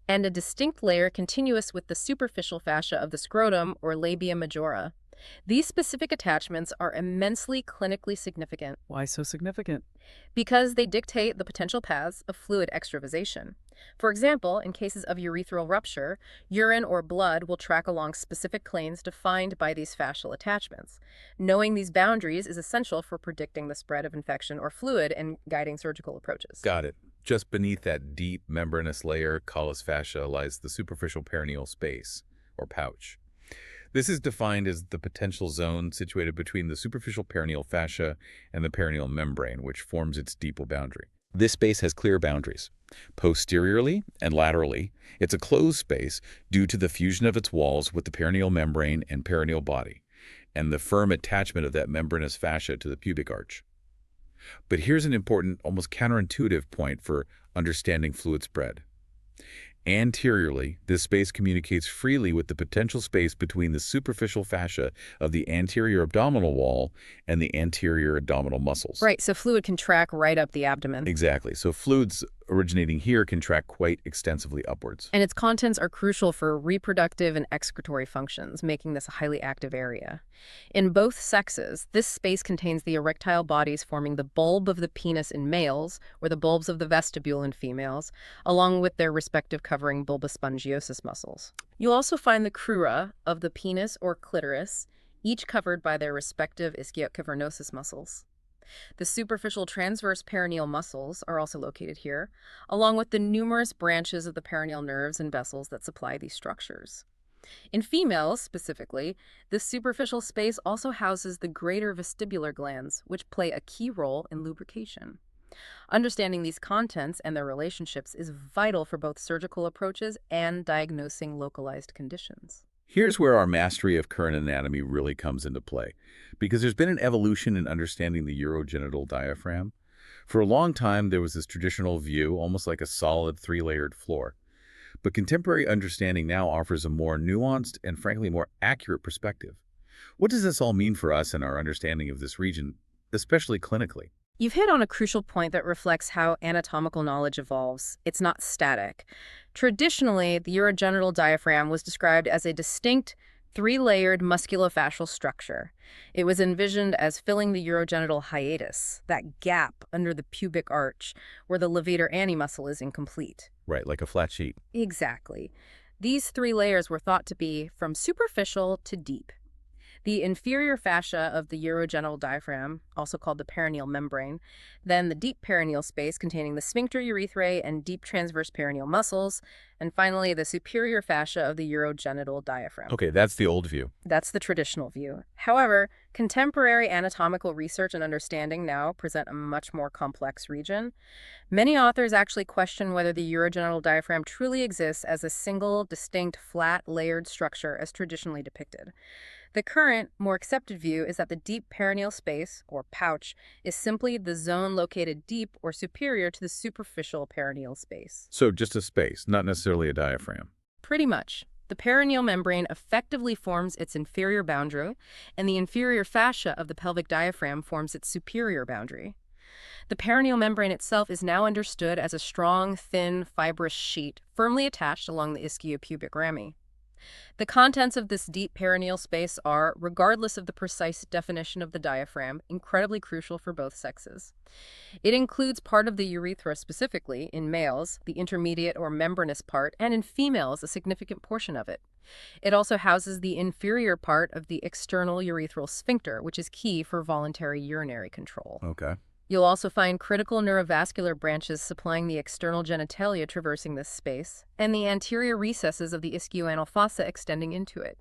and a distinct layer continuous with the superficial fascia of the scrotum or labia majora. These specific attachments are immensely clinically significant. Why so significant? Because they dictate the potential paths of fluid extravasation. For example, in cases of urethral rupture, urine or blood will track along specific planes defined by these fascial attachments. Knowing these boundaries is essential for predicting the spread of infection or fluid and guiding surgical approaches. Got it. Just beneath that deep membranous layer, callus fascia, lies the superficial perineal space, or pouch. This is defined as the potential zone situated between the superficial perineal fascia and the perineal membrane, which forms its depot boundary. This space has clear boundaries. Posteriorly and laterally, it's a closed space due to the fusion of its walls with the perineal membrane and perineal body, and the firm attachment of that membranous fascia to the pubic arch. But here's an important, almost counterintuitive point for understanding fluid spread. Anteriorly, this space communicates freely with the potential space between the superficial fascia of the anterior abdominal wall and the anterior abdominal muscles. Right, so fluid can track right up the abdomen. Exactly. So fluids originating here can track quite extensively upwards. And its contents are crucial for reproductive and excretory functions, making this a highly active area. In both sexes, this space contains the erectile bodies forming the bulb of the penis in males, or the bulbs of the vestibule in females, along with their respective covering bulbospongiosus muscles. You'll also find the crura of the penis or clitoris, each covered by their respective ischiocavernosus muscles. The superficial transverse perineal muscles are also located here, along with the numerous branches of the perineal nerves and vessels that supply these structures. In females, specifically, this superficial space also houses the greater vestibular glands, which play a key role in lubrication. Understanding these contents and their relationships is vital for both surgical approaches and diagnosing localized conditions. Here's where our mastery of current anatomy really comes into play, because there's been an evolution in understanding the urogenital diaphragm. For a long time, there was this traditional view, almost like a solid three-layered floor. But contemporary understanding now offers a more nuanced and, frankly, more accurate perspective. What does this all mean for us and our understanding of this region, especially clinically? You've hit on a crucial point that reflects how anatomical knowledge evolves. It's not static. Traditionally, the urogenital diaphragm was described as a distinct, three-layered musculofascial structure. It was envisioned as filling the urogenital hiatus, that gap under the pubic arch where the levator ani muscle is incomplete. Right, like a flat sheet. Exactly. These three layers were thought to be from superficial to deep. The inferior fascia of the urogenital diaphragm, also called the perineal membrane, then the deep perineal space containing the sphincter urethrae and deep transverse perineal muscles, and finally the superior fascia of the urogenital diaphragm. Okay, that's the old view. That's the traditional view. However, contemporary anatomical research and understanding now present a much more complex region. Many authors actually question whether the urogenital diaphragm truly exists as a single, distinct, flat, layered structure as traditionally depicted. The current, more accepted view is that the deep perineal space, or pouch, is simply the zone located deep or superior to the superficial perineal space. So just a space, not necessarily a diaphragm. Pretty much. The perineal membrane effectively forms its inferior boundary, and the inferior fascia of the pelvic diaphragm forms its superior boundary. The perineal membrane itself is now understood as a strong, thin, fibrous sheet firmly attached along the ischiopubic rami. The contents of this deep perineal space are, regardless of the precise definition of the diaphragm, incredibly crucial for both sexes. It includes part of the urethra specifically, in males, the intermediate or membranous part, and in females, a significant portion of it. It also houses the inferior part of the external urethral sphincter, which is key for voluntary urinary control. Okay. You'll also find critical neurovascular branches supplying the external genitalia traversing this space, and the anterior recesses of the ischioanal fossa extending into it.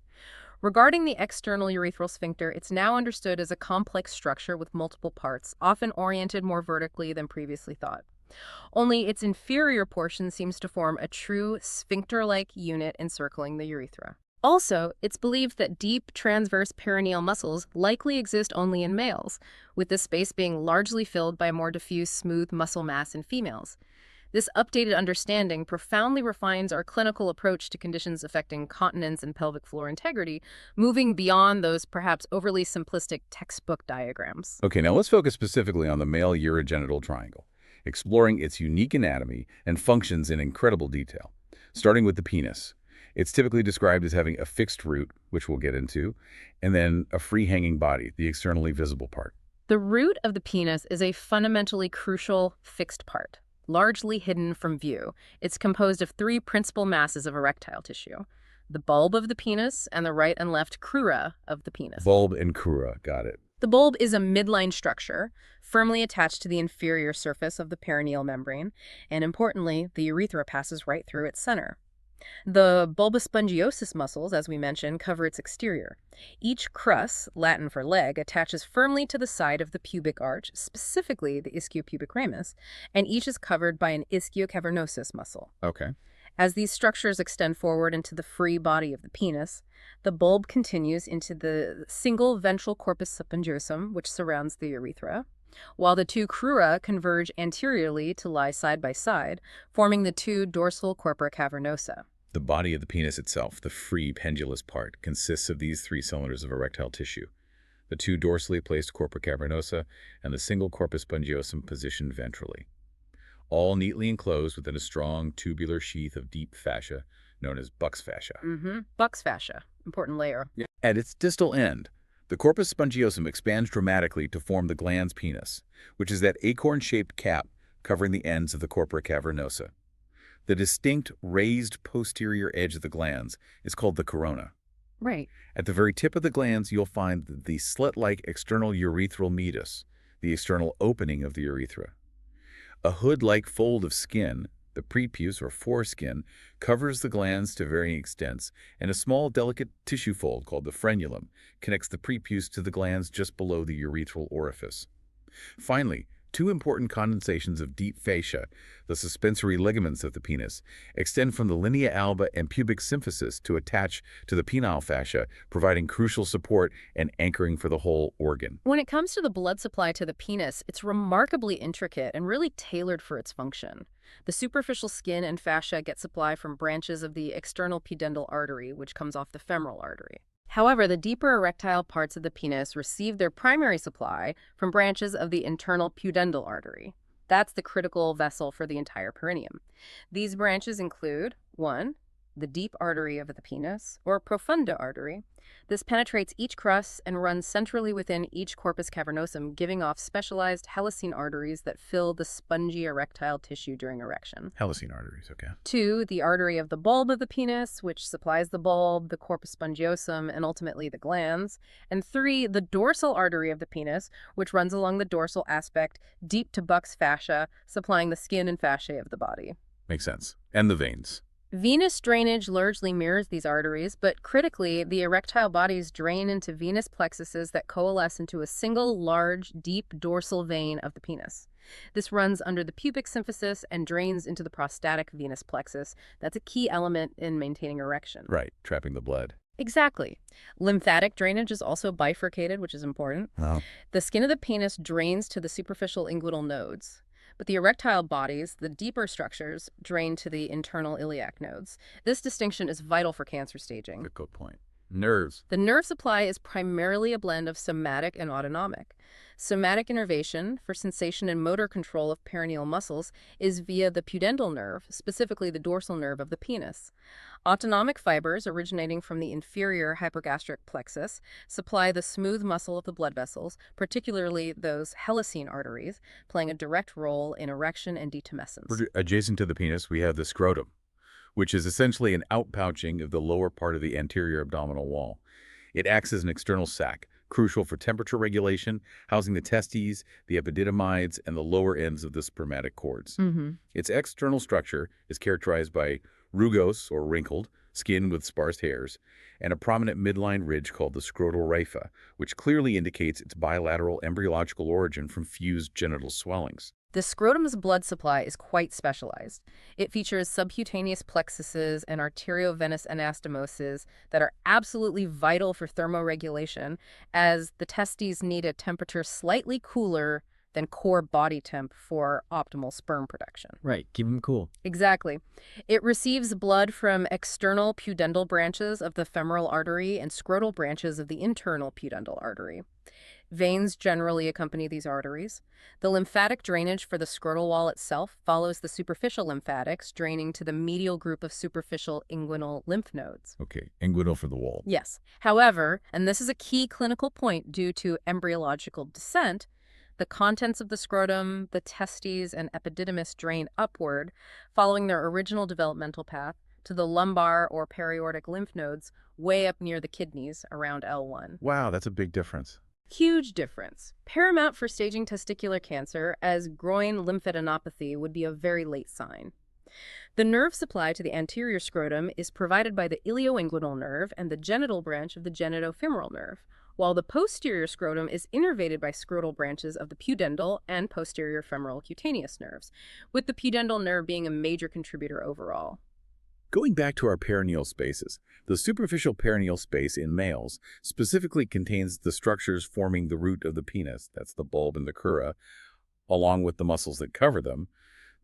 Regarding the external urethral sphincter, it's now understood as a complex structure with multiple parts, often oriented more vertically than previously thought. Only its inferior portion seems to form a true sphincter-like unit encircling the urethra. Also, it's believed that deep transverse perineal muscles likely exist only in males, with this space being largely filled by more diffuse, smooth muscle mass in females. This updated understanding profoundly refines our clinical approach to conditions affecting continence and pelvic floor integrity, moving beyond those perhaps overly simplistic textbook diagrams. Okay, now let's focus specifically on the male urogenital triangle, exploring its unique anatomy and functions in incredible detail. Starting with the penis. It's typically described as having a fixed root, which we'll get into, and then a free-hanging body, the externally visible part. The root of the penis is a fundamentally crucial fixed part, largely hidden from view. It's composed of three principal masses of erectile tissue: the bulb of the penis and the right and left crura of the penis. Bulb and crura, got it. The bulb is a midline structure, firmly attached to the inferior surface of the perineal membrane, and importantly, the urethra passes right through its center. The bulbospongiosus muscles, as we mentioned, cover its exterior. Each crus, Latin for leg, attaches firmly to the side of the pubic arch, specifically the ischiopubic ramus, and each is covered by an ischiocavernosus muscle. Okay. As these structures extend forward into the free body of the penis, the bulb continues into the single ventral corpus spongiosum, which surrounds the urethra, while the two crura converge anteriorly to lie side by side, forming the two dorsal corpora cavernosa. The body of the penis itself, the free pendulous part, consists of these three cylinders of erectile tissue: the two dorsally placed corpora cavernosa and the single corpus spongiosum positioned ventrally, all neatly enclosed within a strong tubular sheath of deep fascia known as Buck's fascia. Buck's fascia, important layer. Yeah. At its distal end, the corpus spongiosum expands dramatically to form the glans penis, which is that acorn-shaped cap covering the ends of the corpora cavernosa. The distinct raised posterior edge of the glans is called the corona. Right. At the very tip of the glans, you'll find the slit-like external urethral meatus, the external opening of the urethra. A hood-like fold of skin, the prepuce or foreskin, covers the glans to varying extents, and a small, delicate tissue fold called the frenulum connects the prepuce to the glans just below the urethral orifice. Finally, two important condensations of deep fascia, the suspensory ligaments of the penis, extend from the linea alba and pubic symphysis to attach to the penile fascia, providing crucial support and anchoring for the whole organ. When it comes to the blood supply to the penis, it's remarkably intricate and really tailored for its function. The superficial skin and fascia get supply from branches of the external pudendal artery, which comes off the femoral artery. However, the deeper erectile parts of the penis receive their primary supply from branches of the internal pudendal artery. That's the critical vessel for the entire perineum. These branches include 1. The deep artery of the penis, or profunda artery. This penetrates each crus and runs centrally within each corpus cavernosum, giving off specialized helicine arteries that fill the spongy erectile tissue during erection. Helicine arteries, okay. 2. The artery of the bulb of the penis, which supplies the bulb, the corpus spongiosum, and ultimately the glans. And 3. The dorsal artery of the penis, which runs along the dorsal aspect deep to Buck's fascia, supplying the skin and fascia of the body. Makes sense. And the veins. Venous drainage largely mirrors these arteries, but critically, the erectile bodies drain into venous plexuses that coalesce into a single large, deep dorsal vein of the penis. This runs under the pubic symphysis and drains into the prostatic venous plexus. That's a key element in maintaining erection. Right, trapping the blood. Exactly. Lymphatic drainage is also bifurcated, which is important. Oh. The skin of the penis drains to the superficial inguinal nodes, But the erectile bodies, the deeper structures, drain to the internal iliac nodes. This distinction is vital for cancer staging. Good point. Nerves. The nerve supply is primarily a blend of somatic and autonomic. Somatic innervation, for sensation and motor control of perineal muscles, is via the pudendal nerve, specifically the dorsal nerve of the penis. Autonomic fibers, originating from the inferior hypogastric plexus, supply the smooth muscle of the blood vessels, particularly those helicine arteries, playing a direct role in erection and detumescence. Adjacent to the penis, we have the scrotum, which is essentially an outpouching of the lower part of the anterior abdominal wall. It acts as an external sac, crucial for temperature regulation, housing the testes, the epididymides, and the lower ends of the spermatic cords. Its external structure is characterized by rugose, or wrinkled, skin with sparse hairs, and a prominent midline ridge called the scrotal rapha, which clearly indicates its bilateral embryological origin from fused genital swellings. The scrotum's blood supply is quite specialized. It features subcutaneous plexuses and arteriovenous anastomoses that are absolutely vital for thermoregulation, as the testes need a temperature slightly cooler than core body temp for optimal sperm production. Right, keep them cool. Exactly. It receives blood from external pudendal branches of the femoral artery and scrotal branches of the internal pudendal artery. Veins generally accompany these arteries. The lymphatic drainage for the scrotal wall itself follows the superficial lymphatics, draining to the medial group of superficial inguinal lymph nodes. Okay, inguinal for the wall. Yes. However, and this is a key clinical point due to embryological descent, the contents of the scrotum, the testes, and epididymis drain upward, following their original developmental path, to the lumbar or periaortic lymph nodes way up near the kidneys around L1. Wow, that's a big difference. Huge difference. Paramount for staging testicular cancer, as groin lymphadenopathy would be a very late sign. The nerve supply to the anterior scrotum is provided by the ilioinguinal nerve and the genital branch of the genitofemoral nerve, while the posterior scrotum is innervated by scrotal branches of the pudendal and posterior femoral cutaneous nerves, with the pudendal nerve being a major contributor overall. Going back to our perineal spaces, the superficial perineal space in males specifically contains the structures forming the root of the penis, that's the bulb and the crura, along with the muscles that cover them,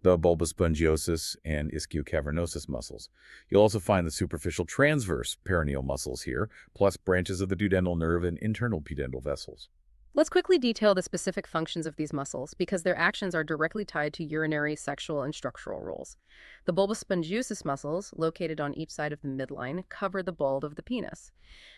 the bulbus spongiosus and ischiocavernosus muscles. You'll also find the superficial transverse perineal muscles here, plus branches of the duodenal nerve and internal pudendal vessels. Let's quickly detail the specific functions of these muscles because their actions are directly tied to urinary, sexual, and structural roles. The bulbus spongiosus muscles, located on each side of the midline, cover the bulb of the penis.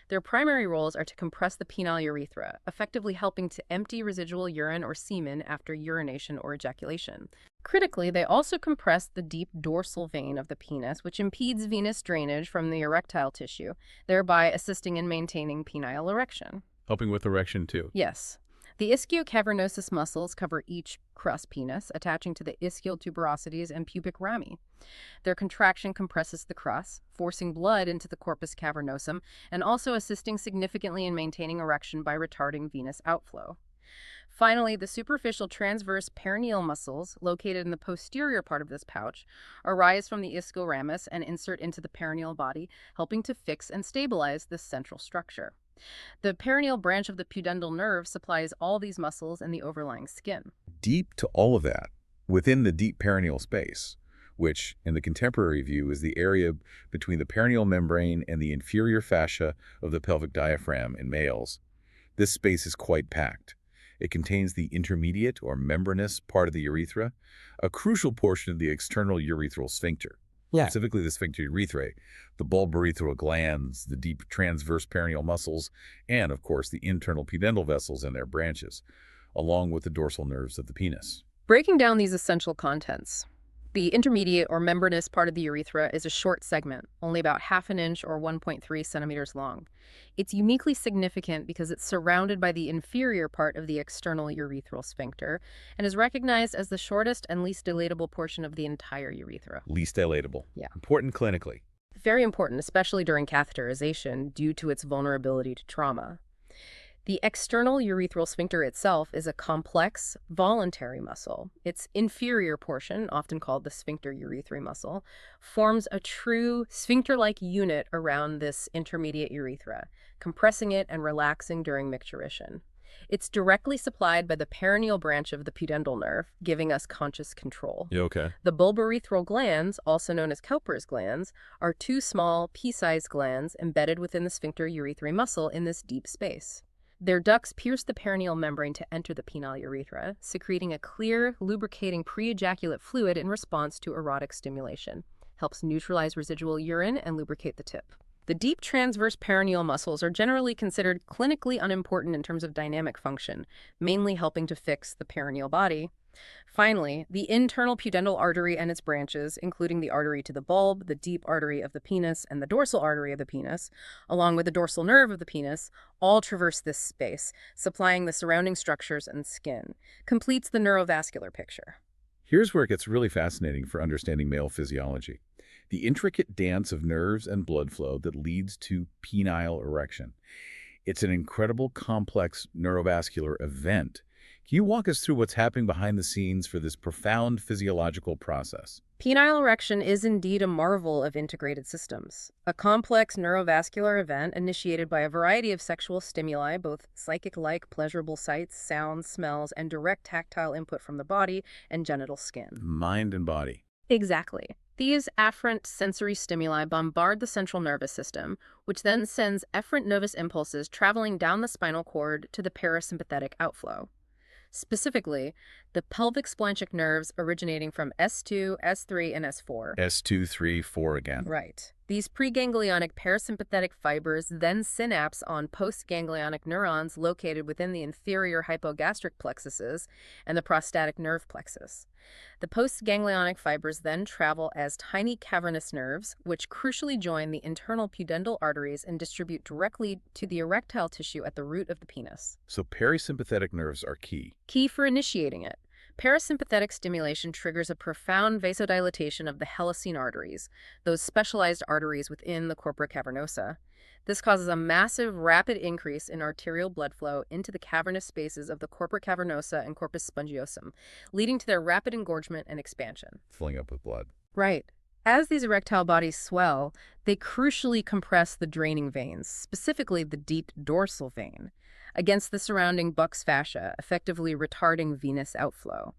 Their primary roles are to compress the penile urethra, effectively helping to empty residual urine or semen after urination or ejaculation. Critically, they also compress the deep dorsal vein of the penis, which impedes venous drainage from the erectile tissue, thereby assisting in maintaining penile erection. Helping with erection, too. Yes. The ischiocavernosus muscles cover each crus penis, attaching to the ischial tuberosities and pubic rami. Their contraction compresses the crus, forcing blood into the corpus cavernosum, and also assisting significantly in maintaining erection by retarding venous outflow. Finally, the superficial transverse perineal muscles, located in the posterior part of this pouch, arise from the ischioramus and insert into the perineal body, helping to fix and stabilize this central structure. The perineal branch of the pudendal nerve supplies all these muscles and the overlying skin. Deep to all of that, within the deep perineal space, which, in the contemporary view, is the area between the perineal membrane and the inferior fascia of the pelvic diaphragm in males, this space is quite packed. It contains the intermediate or membranous part of the urethra, a crucial portion of the external urethral sphincter. Specifically the sphincter urethrae, the bulbourethral glands, the deep transverse perineal muscles, and, of course, the internal pudendal vessels and their branches, along with the dorsal nerves of the penis. Breaking down these essential contents, the intermediate or membranous part of the urethra is a short segment, only about ½ inch or 1.3 centimeters long. It's uniquely significant because it's surrounded by the inferior part of the external urethral sphincter and is recognized as the shortest and least dilatable portion of the entire urethra. Least dilatable. Yeah. Important clinically. Very important, especially during catheterization, due to its vulnerability to trauma. The external urethral sphincter itself is a complex, voluntary muscle. Its inferior portion, often called the sphincter urethrae muscle, forms a true sphincter-like unit around this intermediate urethra, compressing it and relaxing during micturition. It's directly supplied by the perineal branch of the pudendal nerve, giving us conscious control. Yeah, okay. The bulbourethral glands, also known as Cowper's glands, are two small, pea-sized glands embedded within the sphincter urethrae muscle in this deep space. Their ducts pierce the perineal membrane to enter the penile urethra, secreting a clear, lubricating pre-ejaculate fluid in response to erotic stimulation. Helps neutralize residual urine and lubricate the tip. The deep transverse perineal muscles are generally considered clinically unimportant in terms of dynamic function, mainly helping to fix the perineal body. Finally, the internal pudendal artery and its branches, including the artery to the bulb, the deep artery of the penis, and the dorsal artery of the penis, along with the dorsal nerve of the penis, all traverse this space, supplying the surrounding structures and skin. Completes the neurovascular picture. Here's where it gets really fascinating for understanding male physiology. The intricate dance of nerves and blood flow that leads to penile erection. It's an incredible, complex neurovascular event. Can you walk us through what's happening behind the scenes for this profound physiological process? Penile erection is indeed a marvel of integrated systems, a complex neurovascular event initiated by a variety of sexual stimuli, both psychic-like pleasurable sights, sounds, smells, and direct tactile input from the body and genital skin. Mind and body. Exactly. These afferent sensory stimuli bombard the central nervous system, which then sends efferent nervous impulses traveling down the spinal cord to the parasympathetic outflow. Specifically, the pelvic splanchnic nerves originating from S2, S3, and S4. S2, 3, 4 again. Right. These preganglionic parasympathetic fibers then synapse on postganglionic neurons located within the inferior hypogastric plexuses and the prostatic nerve plexus. The postganglionic fibers then travel as tiny cavernous nerves, which crucially join the internal pudendal arteries and distribute directly to the erectile tissue at the root of the penis. So parasympathetic nerves are key. Key for initiating it. Parasympathetic stimulation triggers a profound vasodilatation of the helicine arteries, those specialized arteries within the corpora cavernosa. This causes a massive, rapid increase in arterial blood flow into the cavernous spaces of the corpora cavernosa and corpus spongiosum, leading to their rapid engorgement and expansion. Filling up with blood. Right. As these erectile bodies swell, they crucially compress the draining veins, specifically the deep dorsal vein, against the surrounding buccal fascia, effectively retarding venous outflow.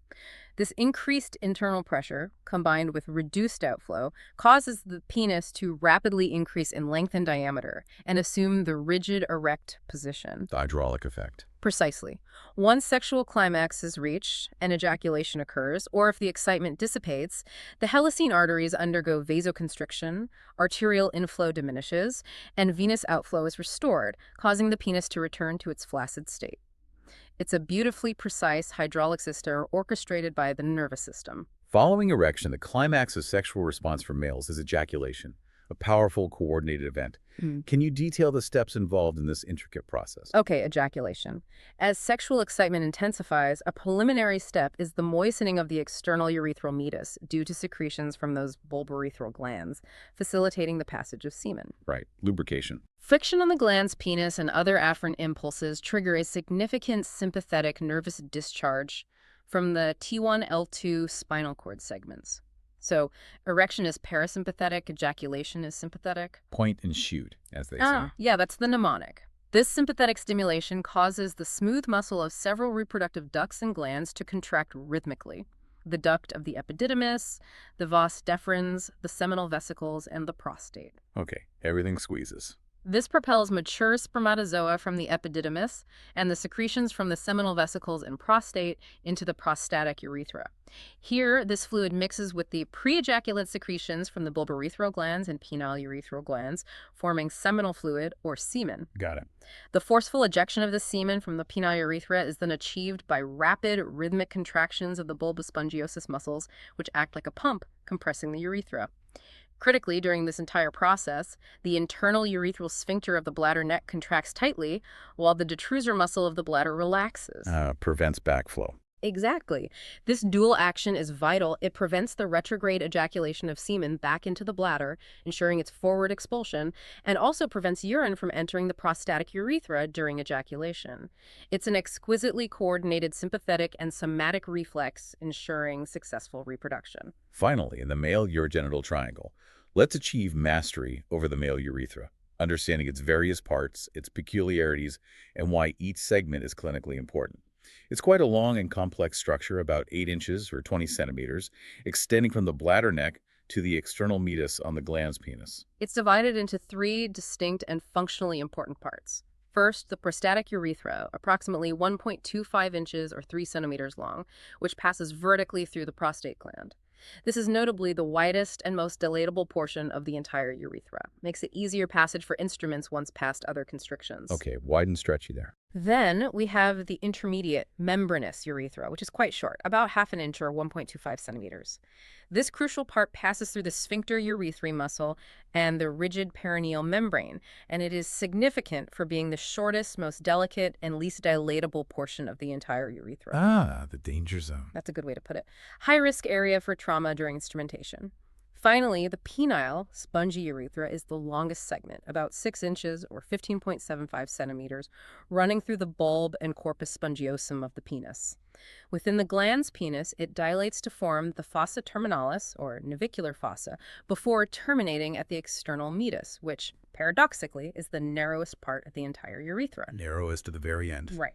This increased internal pressure, combined with reduced outflow, causes the penis to rapidly increase in length and diameter and assume the rigid erect position. The hydraulic effect. Precisely. Once sexual climax is reached and ejaculation occurs, or if the excitement dissipates, the helicine arteries undergo vasoconstriction, arterial inflow diminishes, and venous outflow is restored, causing the penis to return to its flaccid state. It's a beautifully precise hydraulic system orchestrated by the nervous system. Following erection, the climax of sexual response for males is ejaculation, a powerful, coordinated event. Can you detail the steps involved in this intricate process? Okay, ejaculation. As sexual excitement intensifies, a preliminary step is the moistening of the external urethral meatus due to secretions from those bulbourethral glands, facilitating the passage of semen. Right, lubrication. Friction on the glans, penis, and other afferent impulses trigger a significant sympathetic nervous discharge from the T1-L2 spinal cord segments. So, erection is parasympathetic, ejaculation is sympathetic. Point and shoot, as they say. Yeah, that's the mnemonic. This sympathetic stimulation causes the smooth muscle of several reproductive ducts and glands to contract rhythmically. The duct of the epididymis, the vas deferens, the seminal vesicles, and the prostate. Okay, everything squeezes. This propels mature spermatozoa from the epididymis and the secretions from the seminal vesicles and prostate into the prostatic urethra. Here, this fluid mixes with the pre-ejaculate secretions from the bulbourethral glands and penile urethral glands, forming seminal fluid, or semen. Got it. The forceful ejection of the semen from the penile urethra is then achieved by rapid, rhythmic contractions of the bulbous spongiosus muscles, which act like a pump, compressing the urethra. Critically, during this entire process, the internal urethral sphincter of the bladder neck contracts tightly, while the detrusor muscle of the bladder relaxes. Prevents backflow. Exactly. This dual action is vital. It prevents the retrograde ejaculation of semen back into the bladder, ensuring its forward expulsion, and also prevents urine from entering the prostatic urethra during ejaculation. It's an exquisitely coordinated sympathetic and somatic reflex, ensuring successful reproduction. Finally, in the male urogenital triangle, let's achieve mastery over the male urethra. understanding its various parts, its peculiarities, and why each segment is clinically important. It's quite a long and complex structure, about 8 inches or 20 centimeters, extending from the bladder neck to the external meatus on the glans penis. It's divided into three distinct and functionally important parts. First, the prostatic urethra, approximately 1.25 inches or 3 centimeters long, which passes vertically through the prostate gland. This is notably the widest and most dilatable portion of the entire urethra. Makes it easier passage for instruments once past other constrictions. Okay, wide and stretchy there. Then we have the intermediate membranous urethra, which is quite short, about half an inch or 1.25 centimeters. This crucial part passes through the sphincter urethrae muscle and the rigid perineal membrane, and it is significant for being the shortest, most delicate, and least dilatable portion of the entire urethra. Ah, the danger zone. That's a good way to put it. High-risk area for trauma during instrumentation. Finally, the penile, spongy urethra, is the longest segment, about 6 inches or 15.75 centimeters, running through the bulb and corpus spongiosum of the penis. Within the glans penis, it dilates to form the fossa terminalis, or navicular fossa, before terminating at the external meatus, which, paradoxically, is the narrowest part of the entire urethra. Narrowest to the very end. Right.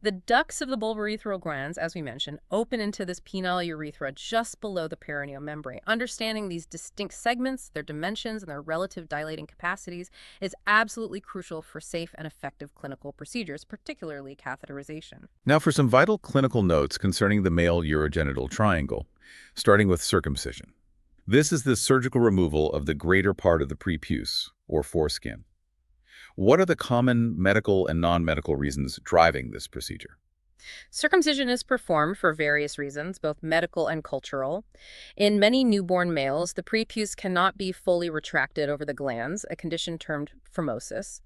The ducts of the bulbourethral glands, as we mentioned, open into this penile urethra just below the perineal membrane. Understanding these distinct segments, their dimensions, and their relative dilating capacities is absolutely crucial for safe and effective clinical procedures, particularly catheterization. Now for some vital clinical notes concerning the male urogenital triangle, starting with circumcision. This is the surgical removal of the greater part of the prepuce, or foreskin. What are the common medical and non-medical reasons driving this procedure? Circumcision is performed for various reasons, both medical and cultural. In many newborn males, the prepuce cannot be fully retracted over the glans, a condition termed phimosis.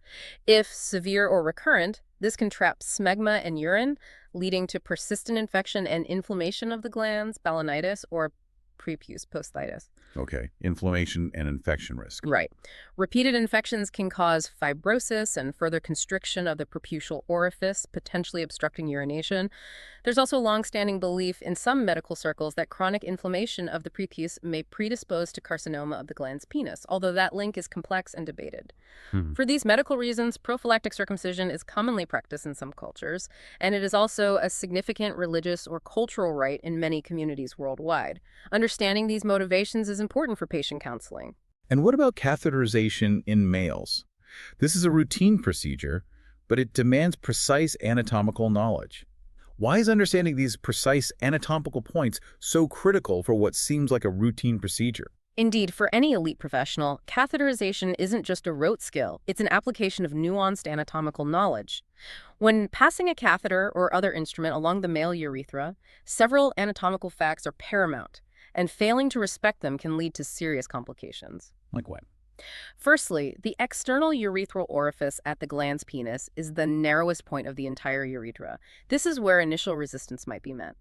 If severe or recurrent, this can trap smegma in urine, leading to persistent infection and inflammation of the glands, balanitis, or prepuce posthitis. Okay, inflammation and infection risk. Right. Repeated infections can cause fibrosis and further constriction of the preputial orifice, potentially obstructing urination. There's also long-standing belief in some medical circles that chronic inflammation of the prepuce may predispose to carcinoma of the glans penis, although that link is complex and debated. For these medical reasons, prophylactic circumcision is commonly practiced in some cultures, and it is also a significant religious or cultural rite in many communities worldwide. Understanding these motivations is important for patient counseling. And what about catheterization in males? This is a routine procedure, but it demands precise anatomical knowledge. Why is understanding these precise anatomical points so critical for what seems like a routine procedure? Indeed, for any elite professional, catheterization isn't just a rote skill, it's an application of nuanced anatomical knowledge. When passing a catheter or other instrument along the male urethra, several anatomical facts are paramount, and failing to respect them can lead to serious complications. Like what? Firstly, the external urethral orifice at the glans penis is the narrowest point of the entire urethra. This is where initial resistance might be met.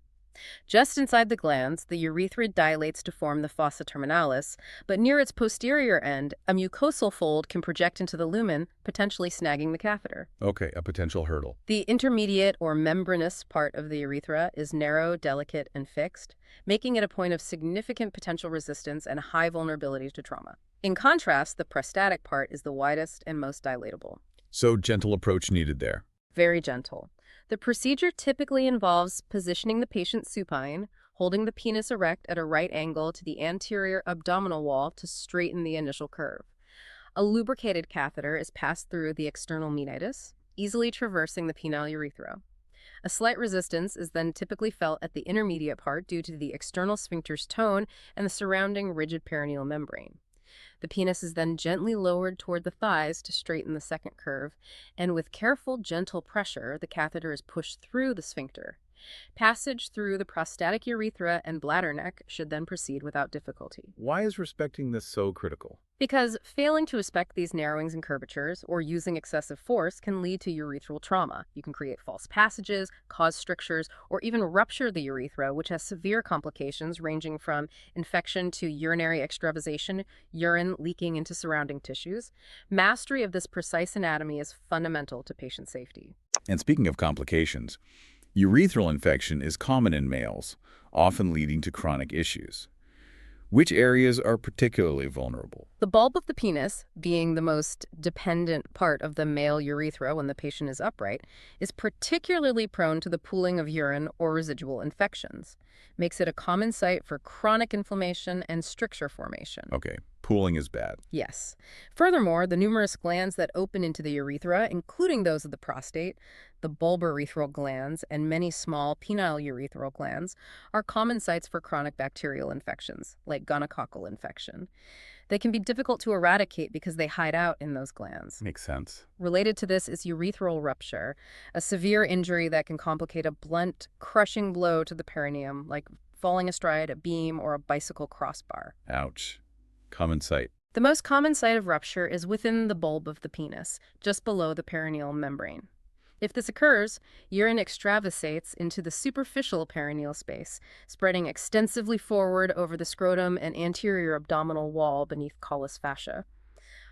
Just inside the glans, the urethra dilates to form the fossa terminalis, but near its posterior end, a mucosal fold can project into the lumen, potentially snagging the catheter. Okay, a potential hurdle. The intermediate or membranous part of the urethra is narrow, delicate, and fixed, making it a point of significant potential resistance and high vulnerability to trauma. In contrast, the prostatic part is the widest and most dilatable. So gentle approach needed there. Very gentle. The procedure typically involves positioning the patient supine, holding the penis erect at a right angle to the anterior abdominal wall to straighten the initial curve. A lubricated catheter is passed through the external meatus, easily traversing the penile urethra. A slight resistance is then typically felt at the intermediate part due to the external sphincter's tone and the surrounding rigid perineal membrane. The penis is then gently lowered toward the thighs to straighten the second curve, and with careful, gentle pressure, the catheter is pushed through the sphincter. Passage through the prostatic urethra and bladder neck should then proceed without difficulty. Why is respecting this so critical? Because failing to respect these narrowings and curvatures or using excessive force can lead to urethral trauma. You can create false passages, cause strictures, or even rupture the urethra, which has severe complications ranging from infection to urinary extravasation, urine leaking into surrounding tissues. Mastery of this precise anatomy is fundamental to patient safety. And speaking of complications, urethral infection is common in males, often leading to chronic issues. Which areas are particularly vulnerable? The bulb of the penis, being the most dependent part of the male urethra when the patient is upright, is particularly prone to the pooling of urine or residual infections. Makes it a common site for chronic inflammation and stricture formation. Okay, pooling is bad. Yes. Furthermore, the numerous glands that open into the urethra, including those of the prostate, the bulbourethral glands, and many small penile urethral glands, are common sites for chronic bacterial infections, like gonococcal infection. They can be difficult to eradicate because they hide out in those glands. Makes sense. Related to this is urethral rupture, a severe injury that can complicate a blunt, crushing blow to the perineum, like falling astride a beam or a bicycle crossbar. Ouch. Common sight. The most common site of rupture is within the bulb of the penis, just below the perineal membrane. If this occurs, urine extravasates into the superficial perineal space, spreading extensively forward over the scrotum and anterior abdominal wall beneath callus fascia.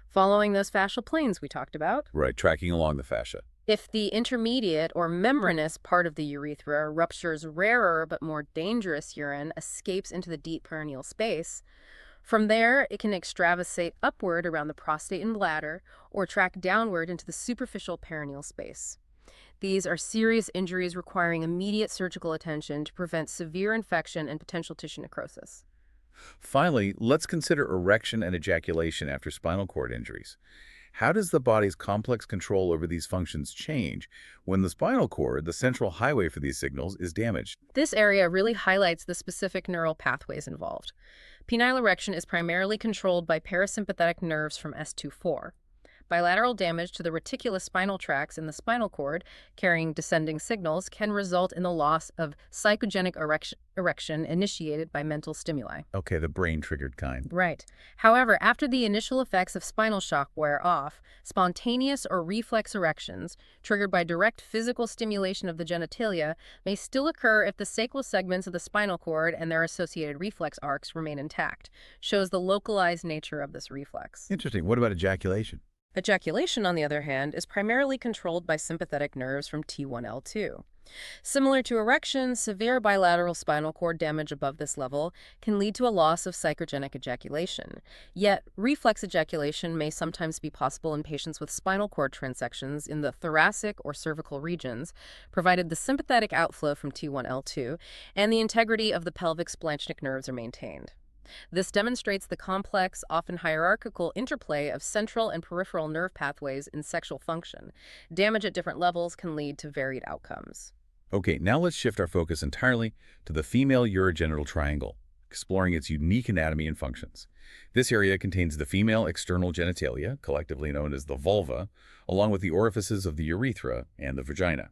Following those fascial planes we talked about. Right, tracking along the fascia. If the intermediate or membranous part of the urethra ruptures, rarer but more dangerous urine escapes into the deep perineal space. From there, it can extravasate upward around the prostate and bladder or track downward into the superficial perineal space. These are serious injuries requiring immediate surgical attention to prevent severe infection and potential tissue necrosis. Finally, let's consider erection and ejaculation after spinal cord injuries. How does the body's complex control over these functions change when the spinal cord, the central highway for these signals, is damaged? This area really highlights the specific neural pathways involved. Penile erection is primarily controlled by parasympathetic nerves from S2-4. Bilateral damage to the reticulospinal tracts in the spinal cord, carrying descending signals, can result in the loss of psychogenic erection initiated by mental stimuli. Okay, the brain-triggered kind. Right. However, after the initial effects of spinal shock wear off, spontaneous or reflex erections, triggered by direct physical stimulation of the genitalia, may still occur if the sacral segments of the spinal cord and their associated reflex arcs remain intact. Shows the localized nature of this reflex. Interesting. What about ejaculation? Ejaculation, on the other hand, is primarily controlled by sympathetic nerves from T1L2. Similar to erection, severe bilateral spinal cord damage above this level can lead to a loss of psychogenic ejaculation. Yet, reflex ejaculation may sometimes be possible in patients with spinal cord transections in the thoracic or cervical regions, provided the sympathetic outflow from T1L2 and the integrity of the pelvic splanchnic nerves are maintained. This demonstrates the complex, often hierarchical interplay of central and peripheral nerve pathways in sexual function. Damage at different levels can lead to varied outcomes. Okay, now let's shift our focus entirely to the female urogenital triangle, exploring its unique anatomy and functions. This area contains the female external genitalia, collectively known as the vulva, along with the orifices of the urethra and the vagina,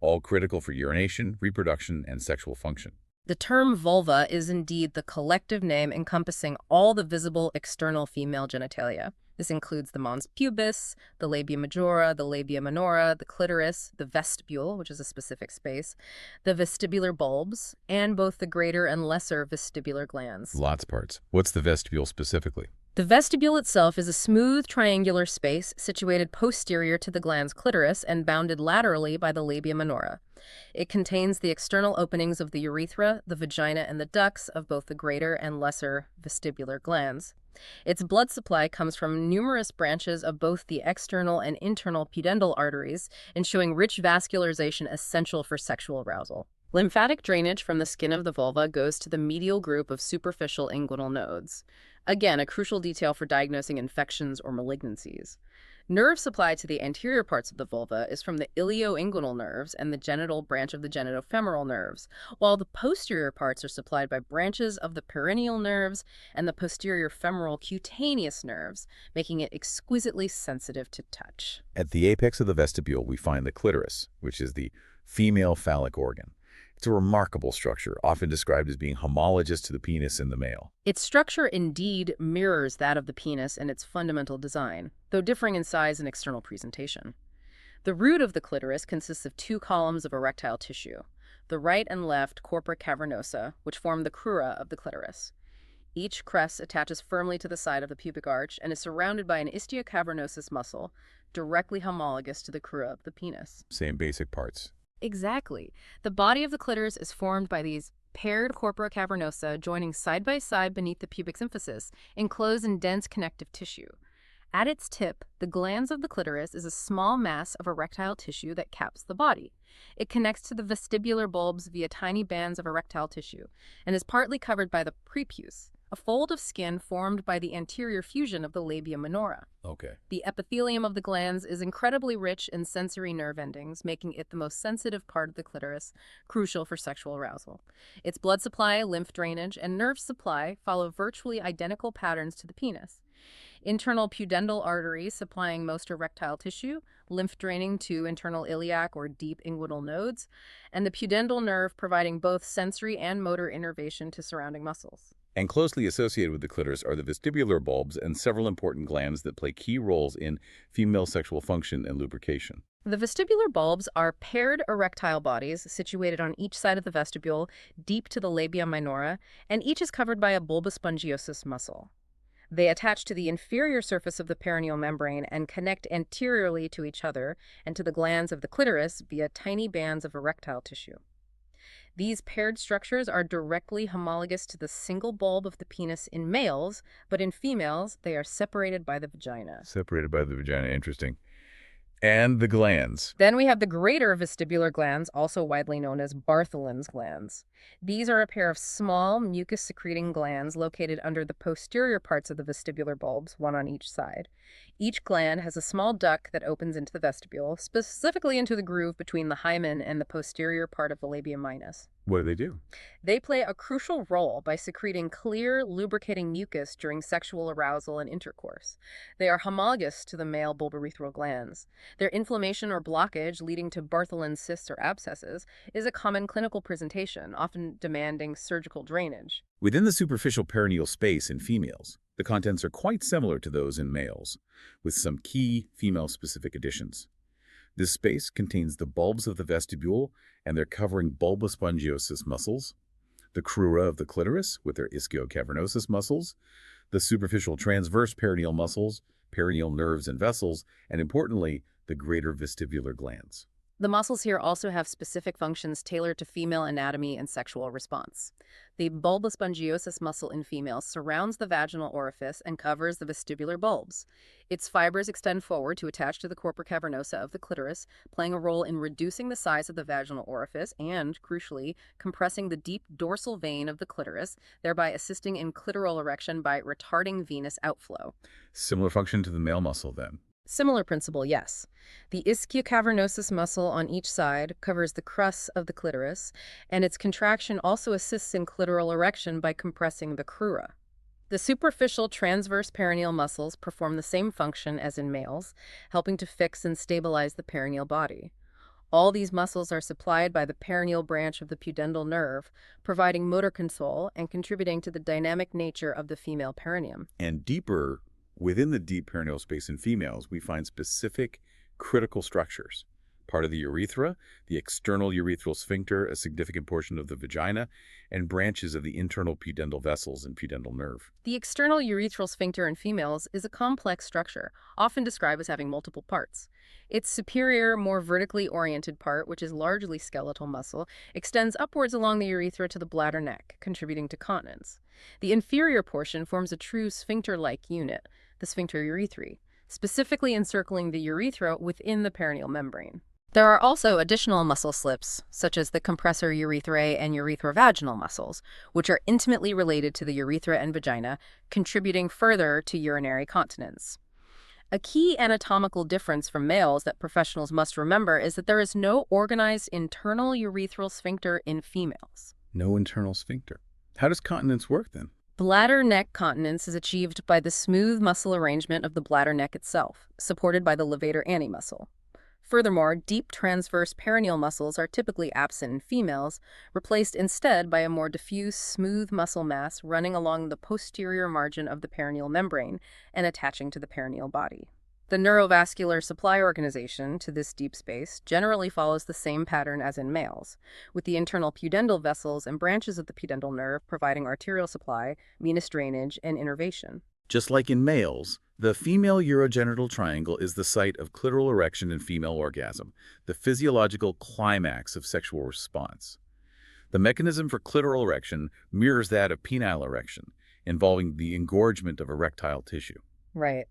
all critical for urination, reproduction, and sexual function. The term vulva is indeed the collective name encompassing all the visible external female genitalia. This includes the mons pubis, the labia majora, the labia minora, the clitoris, the vestibule, which is a specific space, the vestibular bulbs, and both the greater and lesser vestibular glands. Lots of parts. What's the vestibule specifically? The vestibule itself is a smooth triangular space situated posterior to the gland's clitoris and bounded laterally by the labia minora. It contains the external openings of the urethra, the vagina, and the ducts of both the greater and lesser vestibular glands. Its blood supply comes from numerous branches of both the external and internal pudendal arteries, ensuring rich vascularization essential for sexual arousal. Lymphatic drainage from the skin of the vulva goes to the medial group of superficial inguinal nodes. Again, a crucial detail for diagnosing infections or malignancies. Nerve supply to the anterior parts of the vulva is from the ilioinguinal nerves and the genital branch of the genitofemoral nerves, while the posterior parts are supplied by branches of the perineal nerves and the posterior femoral cutaneous nerves, making it exquisitely sensitive to touch. At the apex of the vestibule, we find the clitoris, which is the female phallic organ. It's a remarkable structure, often described as being homologous to the penis in the male. Its structure indeed mirrors that of the penis in its fundamental design, though differing in size and external presentation. The root of the clitoris consists of two columns of erectile tissue, the right and left corpora cavernosa, which form the crura of the clitoris. Each crest attaches firmly to the side of the pubic arch and is surrounded by an istiocavernosus muscle, directly homologous to the crura of the penis. Same basic parts. Exactly. The body of the clitoris is formed by these paired corpora cavernosa joining side by side beneath the pubic symphysis, enclosed in dense connective tissue. At its tip, the glans of the clitoris is a small mass of erectile tissue that caps the body. It connects to the vestibular bulbs via tiny bands of erectile tissue and is partly covered by the prepuce, a fold of skin formed by the anterior fusion of the labia minora. Okay. The epithelium of the glans is incredibly rich in sensory nerve endings, making it the most sensitive part of the clitoris, crucial for sexual arousal. Its blood supply, lymph drainage, and nerve supply follow virtually identical patterns to the penis. Internal pudendal arteries supplying most erectile tissue, lymph draining to internal iliac or deep inguinal nodes, and the pudendal nerve providing both sensory and motor innervation to surrounding muscles. And closely associated with the clitoris are the vestibular bulbs and several important glands that play key roles in female sexual function and lubrication. The vestibular bulbs are paired erectile bodies situated on each side of the vestibule, deep to the labia minora, and each is covered by a bulbospongiosus muscle. They attach to the inferior surface of the perineal membrane and connect anteriorly to each other and to the glands of the clitoris via tiny bands of erectile tissue. These paired structures are directly homologous to the single bulb of the penis in males, but in females, they are separated by the vagina. Separated by the vagina, interesting. And the glands. Then we have the greater vestibular glands, also widely known as Bartholin's glands. These are a pair of small mucus-secreting glands located under the posterior parts of the vestibular bulbs, one on each side. Each gland has a small duct that opens into the vestibule, specifically into the groove between the hymen and the posterior part of the labia minor. What do? They play a crucial role by secreting clear, lubricating mucus during sexual arousal and intercourse. They are homologous to the male bulbourethral glands. Their inflammation or blockage, leading to Bartholin cysts or abscesses, is a common clinical presentation, often demanding surgical drainage. Within the superficial perineal space in females, the contents are quite similar to those in males, with some key female-specific additions. This space contains the bulbs of the vestibule and their covering bulbospongiosus muscles, the crura of the clitoris with their ischiocavernosus muscles, the superficial transverse perineal muscles, perineal nerves and vessels, and importantly, the greater vestibular glands. The muscles here also have specific functions tailored to female anatomy and sexual response. The bulbospongiosus muscle in females surrounds the vaginal orifice and covers the vestibular bulbs. Its fibers extend forward to attach to the corpora cavernosa of the clitoris, playing a role in reducing the size of the vaginal orifice and, crucially, compressing the deep dorsal vein of the clitoris, thereby assisting in clitoral erection by retarding venous outflow. Similar function to the male muscle, then. Similar principle, yes. The ischiocavernosus muscle on each side covers the crus of the clitoris, and its contraction also assists in clitoral erection by compressing the crura. The superficial transverse perineal muscles perform the same function as in males, helping to fix and stabilize the perineal body. All these muscles are supplied by the perineal branch of the pudendal nerve, providing motor control and contributing to the dynamic nature of the female perineum. And deeper, within the deep perineal space in females, we find specific critical structures. Part of the urethra, the external urethral sphincter, a significant portion of the vagina, and branches of the internal pudendal vessels and pudendal nerve. The external urethral sphincter in females is a complex structure, often described as having multiple parts. Its superior, more vertically oriented part, which is largely skeletal muscle, extends upwards along the urethra to the bladder neck, contributing to continence. The inferior portion forms a true sphincter-like unit, the sphincter urethrae, specifically encircling the urethra within the perineal membrane. There are also additional muscle slips, such as the compressor urethrae and urethrovaginal muscles, which are intimately related to the urethra and vagina, contributing further to urinary continence. A key anatomical difference from males that professionals must remember is that there is no organized internal urethral sphincter in females. No internal sphincter. How does continence work, then? Bladder neck continence is achieved by the smooth muscle arrangement of the bladder neck itself, supported by the levator ani muscle. Furthermore, deep transverse perineal muscles are typically absent in females, replaced instead by a more diffuse, smooth muscle mass running along the posterior margin of the perineal membrane and attaching to the perineal body. The neurovascular supply organization to this deep space generally follows the same pattern as in males, with the internal pudendal vessels and branches of the pudendal nerve providing arterial supply, venous drainage, and innervation. Just like in males, the female urogenital triangle is the site of clitoral erection and female orgasm, the physiological climax of sexual response. The mechanism for clitoral erection mirrors that of penile erection, involving the engorgement of erectile tissue. Right.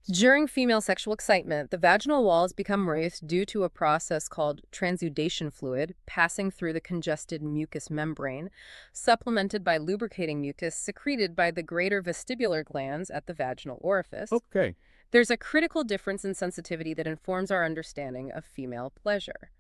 During female sexual excitement, the vaginal walls become raised due to a process called transudation fluid passing through the congested mucous membrane, supplemented by lubricating mucus secreted by the greater vestibular glands at the vaginal orifice. Okay. There's a critical difference in sensitivity that informs our understanding of female pleasure.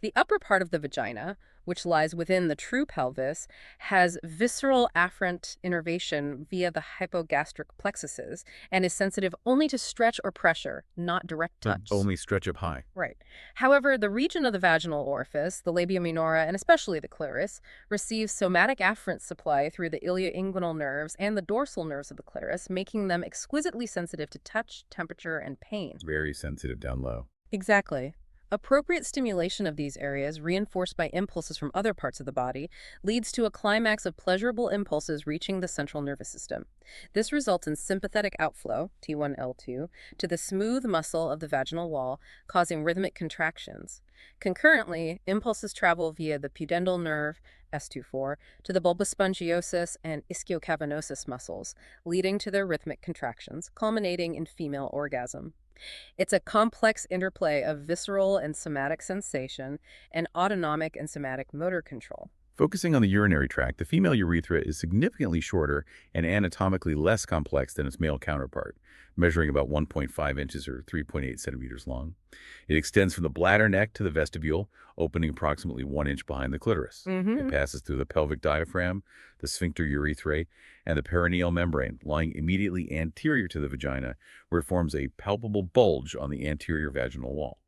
The upper part of the vagina, which lies within the true pelvis, has visceral afferent innervation via the hypogastric plexuses and is sensitive only to stretch or pressure, not direct So touch. only stretch up high. Right. However, the region of the vaginal orifice, the labia minora, and especially the clitoris, receives somatic afferent supply through the ilioinguinal nerves and the dorsal nerves of the clitoris, making them exquisitely sensitive to touch, temperature, and pain. Very sensitive down low. Exactly. Appropriate stimulation of these areas, reinforced by impulses from other parts of the body, leads to a climax of pleasurable impulses reaching the central nervous system. This results in sympathetic outflow, T1L2, to the smooth muscle of the vaginal wall, causing rhythmic contractions. Concurrently, impulses travel via the pudendal nerve, S24, to the bulbus spongiosus and ischiocavenosus muscles, leading to their rhythmic contractions, culminating in female orgasm. It's a complex interplay of visceral and somatic sensation and autonomic and somatic motor control. Focusing on the urinary tract, the female urethra is significantly shorter and anatomically less complex than its male counterpart, measuring about 1.5 inches or 3.8 centimeters long. It extends from the bladder neck to the vestibule, opening approximately 1 inch behind the clitoris. It passes through the pelvic diaphragm, the sphincter urethrae, and the perineal membrane, lying immediately anterior to the vagina, where it forms a palpable bulge on the anterior vaginal wall.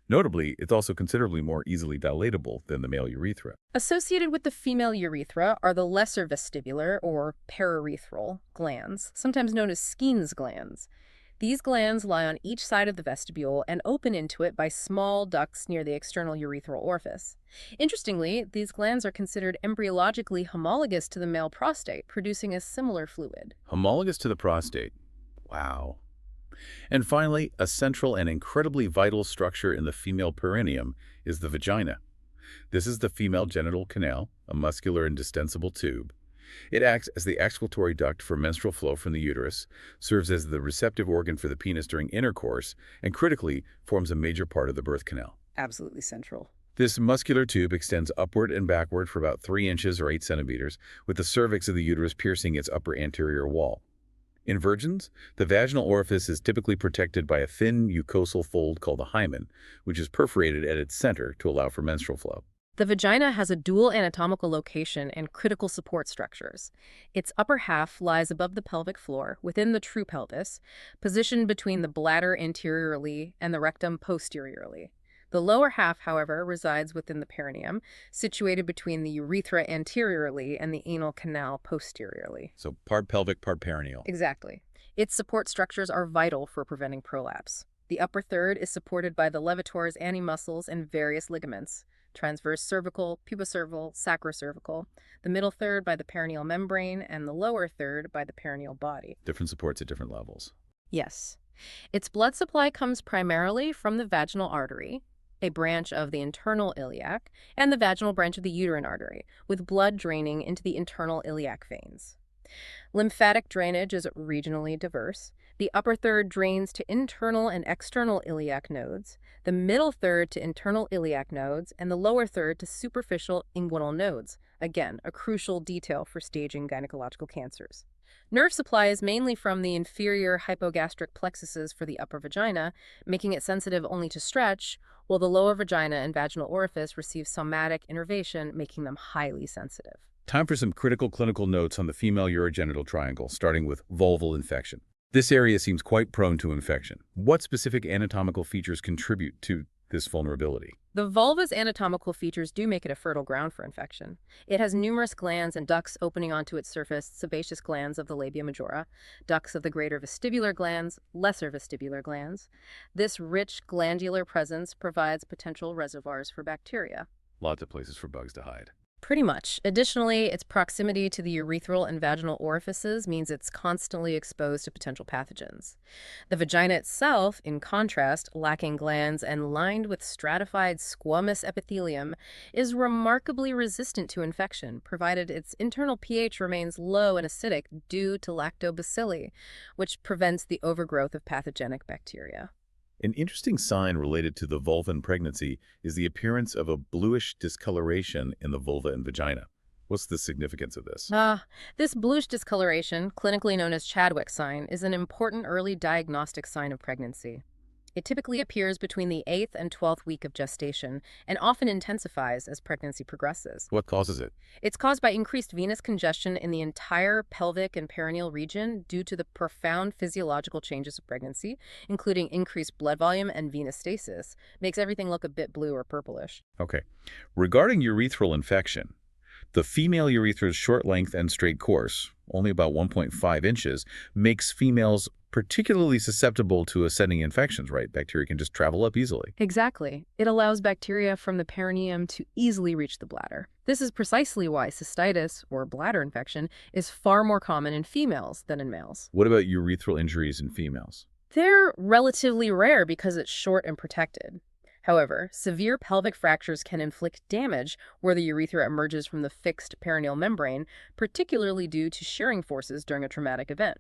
Notably, it's also considerably more easily dilatable than the male urethra. Associated with the female urethra are the lesser vestibular or periurethral glands, sometimes known as Skene's glands. These glands lie on each side of the vestibule and open into it by small ducts near the external urethral orifice. Interestingly, these glands are considered embryologically homologous to the male prostate, producing a similar fluid. Homologous to the prostate. Wow. And finally, a central and incredibly vital structure in the female perineum is the vagina. This is the female genital canal, a muscular and distensible tube. It acts as the excretory duct for menstrual flow from the uterus, serves as the receptive organ for the penis during intercourse, and critically forms a major part of the birth canal. Absolutely central. This muscular tube extends upward and backward for about 3 inches or 8 centimeters, with the cervix of the uterus piercing its upper anterior wall. In virgins, the vaginal orifice is typically protected by a thin mucosal fold called the hymen, which is perforated at its center to allow for menstrual flow. The vagina has a dual anatomical location and critical support structures. Its upper half lies above the pelvic floor, within the true pelvis, positioned between the bladder anteriorly and the rectum posteriorly. The lower half, however, resides within the perineum, situated between the urethra anteriorly and the anal canal posteriorly. So part pelvic, part perineal. Exactly. Its support structures are vital for preventing prolapse. The upper third is supported by the levator's muscles and various ligaments, transverse cervical, pubocervical, sacrocervical, the middle third by the perineal membrane, and the lower third by the perineal body. Different supports at different levels. Yes. Its blood supply comes primarily from the vaginal artery, a branch of the internal iliac, and the vaginal branch of the uterine artery, with blood draining into the internal iliac veins. Lymphatic drainage is regionally diverse. The upper third drains to internal and external iliac nodes, the middle third to internal iliac nodes, and the lower third to superficial inguinal nodes. Again, a crucial detail for staging gynecological cancers. Nerve supply is mainly from the inferior hypogastric plexuses for the upper vagina, making it sensitive only to stretch, while the lower vagina and vaginal orifice receive somatic innervation, making them highly sensitive. Time for some critical clinical notes on the female urogenital triangle, starting with vulval infection. This area seems quite prone to infection. What specific anatomical features contribute to this vulnerability? The vulva's anatomical features do make it a fertile ground for infection. It has numerous glands and ducts opening onto its surface, sebaceous glands of the labia majora, ducts of the greater vestibular glands, lesser vestibular glands. This rich glandular presence provides potential reservoirs for bacteria. Lots of places for bugs to hide. Pretty much. Additionally, its proximity to the urethral and vaginal orifices means it's constantly exposed to potential pathogens. The vagina itself, in contrast, lacking glands and lined with stratified squamous epithelium, is remarkably resistant to infection, provided its internal pH remains low and acidic due to lactobacilli, which prevents the overgrowth of pathogenic bacteria. An interesting sign related to the vulva in pregnancy is the appearance of a bluish discoloration in the vulva and vagina. What's the significance of this? This bluish discoloration, clinically known as Chadwick's sign, is an important early diagnostic sign of pregnancy. It typically appears between the 8th and 12th week of gestation and often intensifies as pregnancy progresses. What causes it? It's caused by increased venous congestion in the entire pelvic and perineal region due to the profound physiological changes of pregnancy, including increased blood volume and venous stasis. Makes everything look a bit blue or purplish. Okay. Regarding urethral infection, the female urethra's short length and straight course, only about 1.5 inches, makes females particularly susceptible to ascending infections, right? Bacteria can just travel up easily. Exactly. It allows bacteria from the perineum to easily reach the bladder. This is precisely why cystitis, or bladder infection, is far more common in females than in males. What about urethral injuries in females? They're relatively rare because it's short and protected. However, severe pelvic fractures can inflict damage where the urethra emerges from the fixed perineal membrane, particularly due to shearing forces during a traumatic event.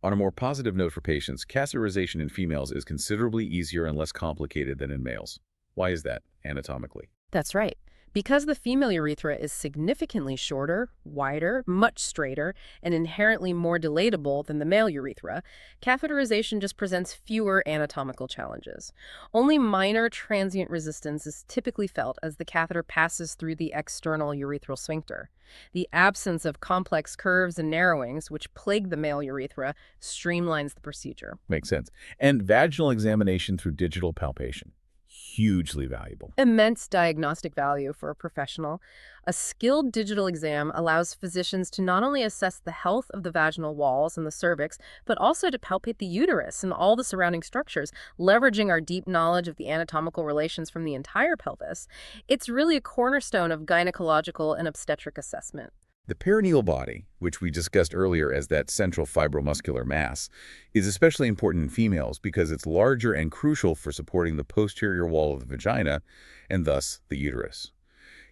On a more positive note for patients, catheterization in females is considerably easier and less complicated than in males. Why is that, anatomically? That's right. Because the female urethra is significantly shorter, wider, much straighter, and inherently more dilatable than the male urethra, catheterization just presents fewer anatomical challenges. Only minor transient resistance is typically felt as the catheter passes through the external urethral sphincter. The absence of complex curves and narrowings, which plague the male urethra, streamlines the procedure. Makes sense. And vaginal examination through digital palpation. Hugely valuable. Immense diagnostic value for a professional. A skilled digital exam allows physicians to not only assess the health of the vaginal walls and the cervix, but also to palpate the uterus and all the surrounding structures, leveraging our deep knowledge of the anatomical relations from the entire pelvis. It's really a cornerstone of gynecological and obstetric assessment. The perineal body, which we discussed earlier as that central fibromuscular mass, is especially important in females because it's larger and crucial for supporting the posterior wall of the vagina and thus the uterus.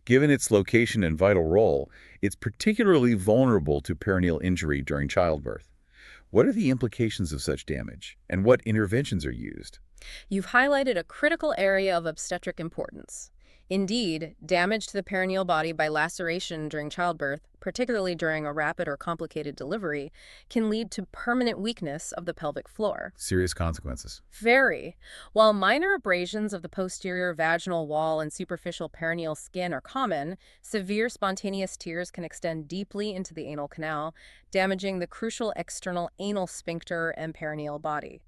Given its location and vital role, it's particularly vulnerable to perineal injury during childbirth. What are the implications of such damage, and what interventions are used? You've highlighted a critical area of obstetric importance. Indeed, damage to the perineal body by laceration during childbirth, particularly during a rapid or complicated delivery, can lead to permanent weakness of the pelvic floor. Serious consequences. Very. While minor abrasions of the posterior vaginal wall and superficial perineal skin are common, severe spontaneous tears can extend deeply into the anal canal, damaging the crucial external anal sphincter and perineal body.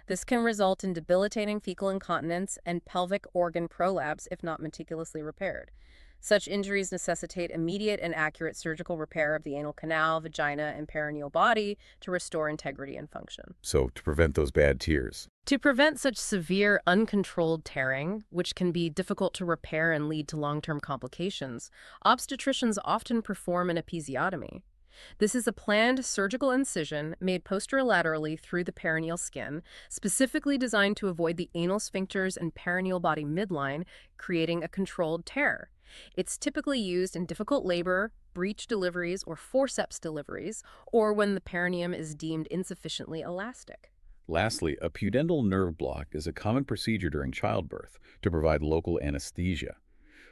This can result in debilitating fecal incontinence and pelvic organ prolapse if not meticulously repaired. Such injuries necessitate immediate and accurate surgical repair of the anal canal, vagina, and perineal body to restore integrity and function. So, to prevent those bad tears. To prevent such severe, uncontrolled tearing, which can be difficult to repair and lead to long-term complications, obstetricians often perform an episiotomy. This is a planned surgical incision made posterolaterally through the perineal skin, specifically designed to avoid the anal sphincters and perineal body midline, creating a controlled tear. It's typically used in difficult labor, breech deliveries, or forceps deliveries, or when the perineum is deemed insufficiently elastic. Lastly, a pudendal nerve block is a common procedure during childbirth to provide local anesthesia.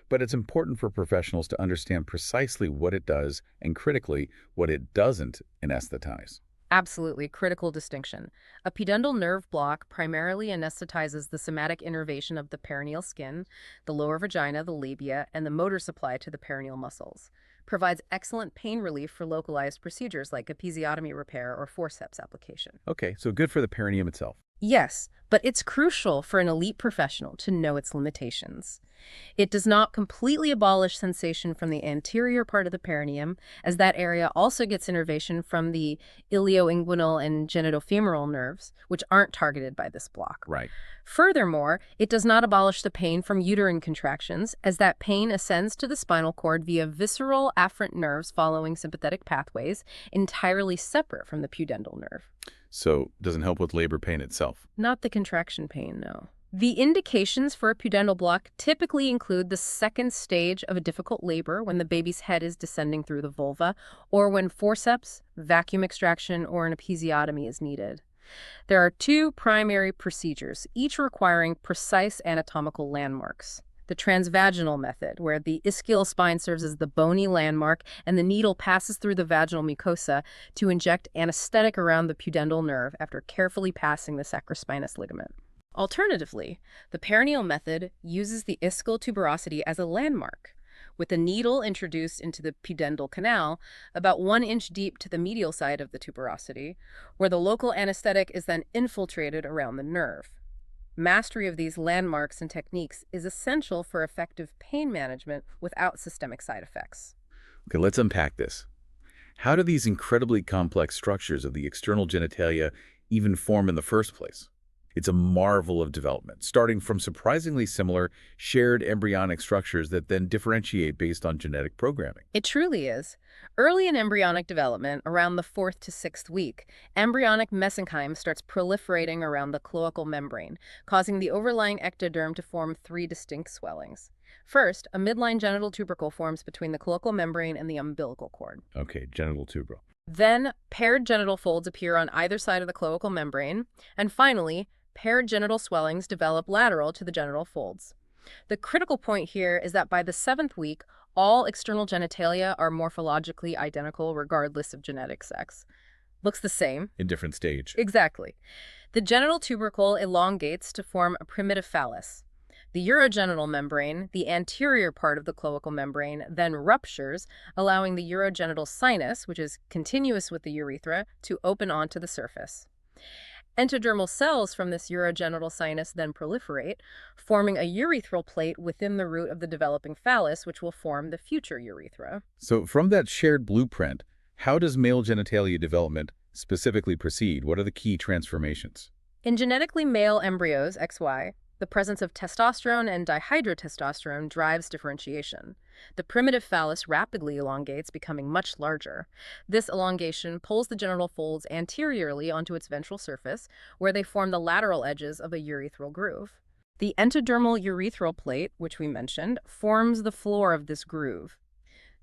But it's important for professionals to understand precisely what it does and, critically, what it doesn't anesthetize. Absolutely, critical distinction. A pudendal nerve block primarily anesthetizes the somatic innervation of the perineal skin, the lower vagina, the labia, and the motor supply to the perineal muscles. Provides excellent pain relief for localized procedures like episiotomy repair or forceps application. Okay, so good for the perineum itself. Yes, but it's crucial for an elite professional to know its limitations. It does not completely abolish sensation from the anterior part of the perineum, as that area also gets innervation from the ilioinguinal and genitofemoral nerves, which aren't targeted by this block. Right. Furthermore, it does not abolish the pain from uterine contractions, as that pain ascends to the spinal cord via visceral afferent nerves following sympathetic pathways, entirely separate from the pudendal nerve. So, doesn't help with labor pain itself. Not the contraction pain, no. The indications for a pudendal block typically include the second stage of a difficult labor when the baby's head is descending through the vulva, or when forceps, vacuum extraction, or an episiotomy is needed. There are two primary procedures, each requiring precise anatomical landmarks. The transvaginal method, where the ischial spine serves as the bony landmark and the needle passes through the vaginal mucosa to inject anesthetic around the pudendal nerve after carefully passing the sacrospinous ligament. Alternatively, the perineal method uses the ischial tuberosity as a landmark, with the needle introduced into the pudendal canal about 1 inch deep to the medial side of the tuberosity, where the local anesthetic is then infiltrated around the nerve. Mastery of these landmarks and techniques is essential for effective pain management without systemic side effects. Okay, let's unpack this. How do these incredibly complex structures of the external genitalia even form in the first place? It's a marvel of development, starting from surprisingly similar shared embryonic structures that then differentiate based on genetic programming. It truly is. Early in embryonic development, around the 4th to 6th week, embryonic mesenchyme starts proliferating around the cloacal membrane, causing the overlying ectoderm to form 3 distinct swellings. First, a midline genital tubercle forms between the cloacal membrane and the umbilical cord. Okay, genital tubercle. Then, paired genital folds appear on either side of the cloacal membrane. And finally, paired genital swellings develop lateral to the genital folds. The critical point here is that by the 7th week, all external genitalia are morphologically identical regardless of genetic sex. Looks the same. In different stage. Exactly. The genital tubercle elongates to form a primitive phallus. The urogenital membrane, the anterior part of the cloacal membrane, then ruptures, allowing the urogenital sinus, which is continuous with the urethra, to open onto the surface. Endodermal cells from this urogenital sinus then proliferate, forming a urethral plate within the root of the developing phallus, which will form the future urethra. So from that shared blueprint, how does male genitalia development specifically proceed? What are the key transformations? In genetically male embryos, XY, the presence of testosterone and dihydrotestosterone drives differentiation. The primitive phallus rapidly elongates, becoming much larger. This elongation pulls the genital folds anteriorly onto its ventral surface, where they form the lateral edges of a urethral groove. The endodermal urethral plate, which we mentioned, forms the floor of this groove.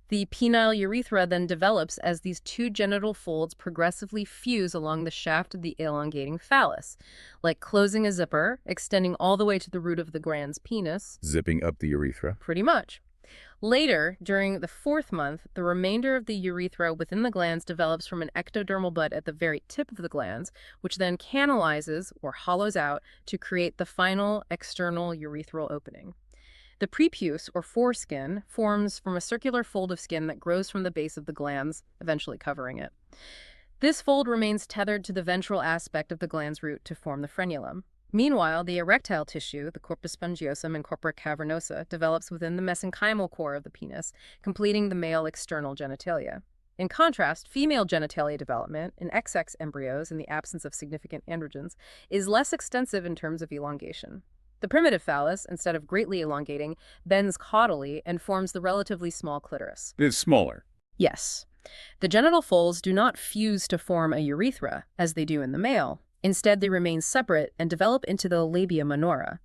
The penile urethra then develops as these two genital folds progressively fuse along the shaft of the elongating phallus, like closing a zipper, extending all the way to the root of the glans penis. Zipping up the urethra. Pretty much. Later, during the 4th month, the remainder of the urethra within the glans develops from an ectodermal bud at the very tip of the glans, which then canalizes or hollows out to create the final external urethral opening. The prepuce, or foreskin, forms from a circular fold of skin that grows from the base of the glans, eventually covering it. This fold remains tethered to the ventral aspect of the glans root to form the frenulum. Meanwhile, the erectile tissue, the corpus spongiosum and corpora cavernosa, develops within the mesenchymal core of the penis, completing the male external genitalia. In contrast, female genitalia development in XX embryos in the absence of significant androgens is less extensive in terms of elongation. The primitive phallus, instead of greatly elongating, bends caudally and forms the relatively small clitoris. It's smaller. Yes. The genital folds do not fuse to form a urethra, as they do in the male. Instead, they remain separate and develop into the labia minora.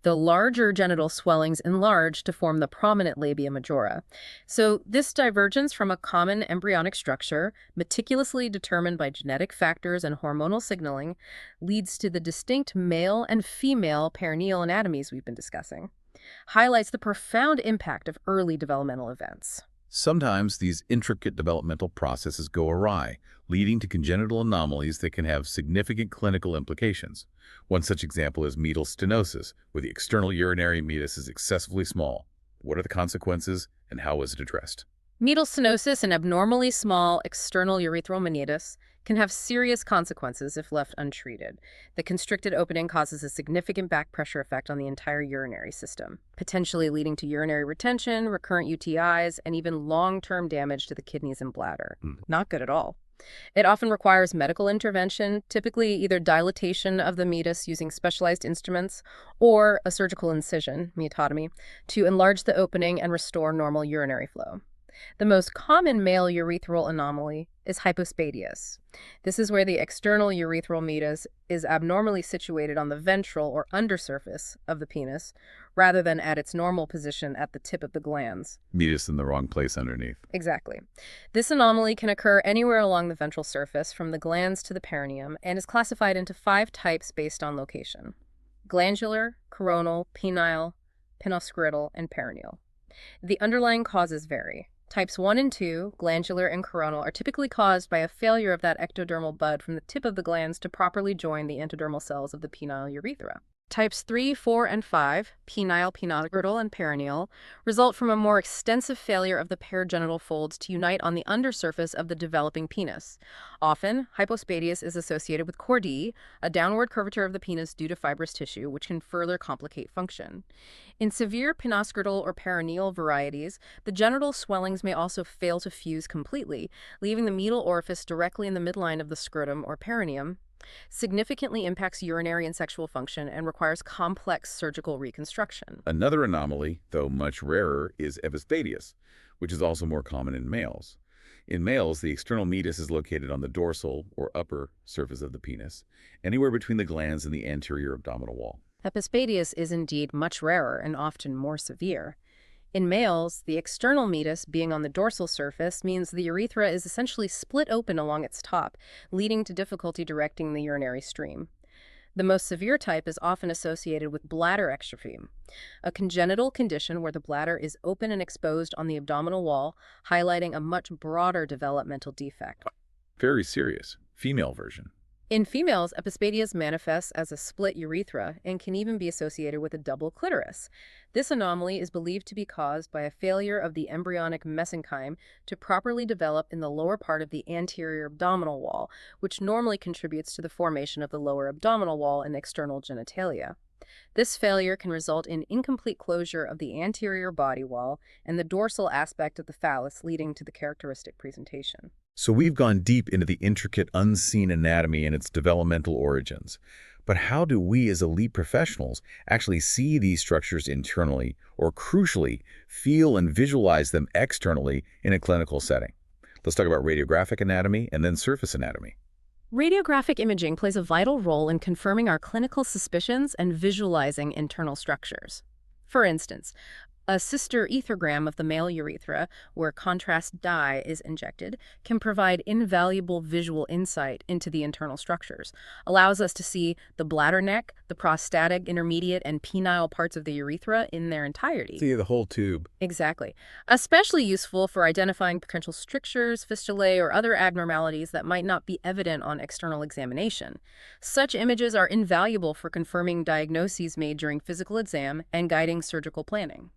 The larger genital swellings enlarge to form the prominent labia majora. So this divergence from a common embryonic structure, meticulously determined by genetic factors and hormonal signaling, leads to the distinct male and female perineal anatomies we've been discussing, highlights the profound impact of early developmental events. Sometimes these intricate developmental processes go awry, leading to congenital anomalies that can have significant clinical implications. One such example is meatal stenosis, where the external urinary meatus is excessively small. What are the consequences, and how is it addressed? Meatal stenosis and abnormally small external urethral meniscus can have serious consequences if left untreated. The constricted opening causes a significant back pressure effect on the entire urinary system, potentially leading to urinary retention, recurrent UTIs, and even long-term damage to the kidneys and bladder. Not good at all. It often requires medical intervention, typically either dilatation of the meatus using specialized instruments or a surgical incision, meatotomy, to enlarge the opening and restore normal urinary flow. The most common male urethral anomaly is hypospadias. This is where the external urethral meatus is abnormally situated on the ventral or undersurface of the penis, rather than at its normal position at the tip of the glands. Meatus in the wrong place underneath. Exactly. This anomaly can occur anywhere along the ventral surface, from the glands to the perineum, and is classified into 5 types based on location: glandular, coronal, penile, penoscrotal, and perineal. The underlying causes vary. Types 1 and 2, glandular and coronal, are typically caused by a failure of that ectodermal bud from the tip of the glands to properly join the endodermal cells of the penile urethra. Types 3, 4, and 5, penile, penoscrotal, and perineal, result from a more extensive failure of the paragenital folds to unite on the undersurface of the developing penis. Often, hypospadias is associated with chordee, a downward curvature of the penis due to fibrous tissue, which can further complicate function. In severe penoscrotal or perineal varieties, the genital swellings may also fail to fuse completely, leaving the meatal orifice directly in the midline of the scrotum or perineum, significantly impacts urinary and sexual function, and requires complex surgical reconstruction. Another anomaly, though much rarer, is epispadias, which is also more common in males. In males, the external meatus is located on the dorsal or upper surface of the penis, anywhere between the glands and the anterior abdominal wall. Epispadias is indeed much rarer and often more severe. In males, the external meatus being on the dorsal surface means the urethra is essentially split open along its top, leading to difficulty directing the urinary stream. The most severe type is often associated with bladder exstrophy, a congenital condition where the bladder is open and exposed on the abdominal wall, highlighting a much broader developmental defect. Very serious. Female version. In females, epispadias manifests as a split urethra and can even be associated with a double clitoris. This anomaly is believed to be caused by a failure of the embryonic mesenchyme to properly develop in the lower part of the anterior abdominal wall, which normally contributes to the formation of the lower abdominal wall and external genitalia. This failure can result in incomplete closure of the anterior body wall and the dorsal aspect of the phallus, leading to the characteristic presentation. So we've gone deep into the intricate, unseen anatomy and its developmental origins. But how do we as elite professionals actually see these structures internally, or crucially, feel and visualize them externally in a clinical setting? Let's talk about radiographic anatomy and then surface anatomy. Radiographic imaging plays a vital role in confirming our clinical suspicions and visualizing internal structures. For instance, a cystoethogram of the male urethra, where contrast dye is injected, can provide invaluable visual insight into the internal structures, allows us to see the bladder neck, the prostatic, intermediate, and penile parts of the urethra in their entirety. See the whole tube. Exactly. Especially useful for identifying potential strictures, fistulae, or other abnormalities that might not be evident on external examination. Such images are invaluable for confirming diagnoses made during physical exam and guiding surgical planning.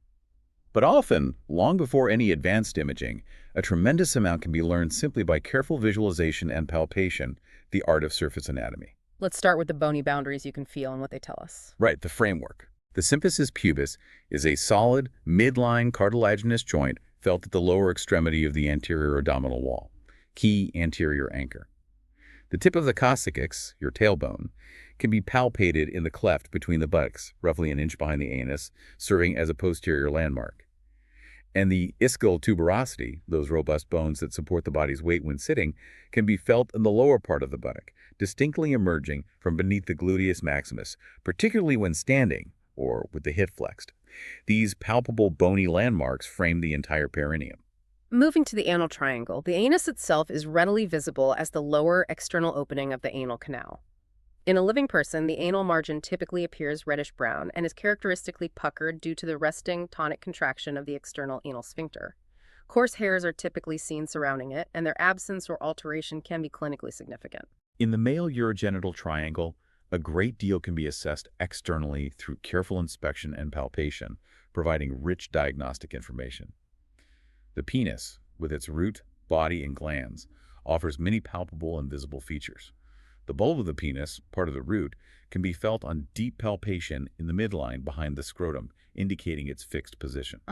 But often, long before any advanced imaging, a tremendous amount can be learned simply by careful visualization and palpation, the art of surface anatomy. Let's start with the bony boundaries you can feel and what they tell us. Right, the framework. The symphysis pubis is a solid, midline cartilaginous joint felt at the lower extremity of the anterior abdominal wall, key anterior anchor. The tip of the coccyx, your tailbone, can be palpated in the cleft between the buttocks, roughly an inch behind the anus, serving as a posterior landmark. And the ischial tuberosity, those robust bones that support the body's weight when sitting, can be felt in the lower part of the buttock, distinctly emerging from beneath the gluteus maximus, particularly when standing or with the hip flexed. These palpable bony landmarks frame the entire perineum. Moving to the anal triangle, the anus itself is readily visible as the lower external opening of the anal canal. In a living person, the anal margin typically appears reddish-brown and is characteristically puckered due to the resting tonic contraction of the external anal sphincter. Coarse hairs are typically seen surrounding it, and their absence or alteration can be clinically significant. In the male urogenital triangle, a great deal can be assessed externally through careful inspection and palpation, providing rich diagnostic information. The penis, with its root, body, and glands, offers many palpable and visible features. The bulb of the penis, part of the root, can be felt on deep palpation in the midline behind the scrotum, indicating its fixed position.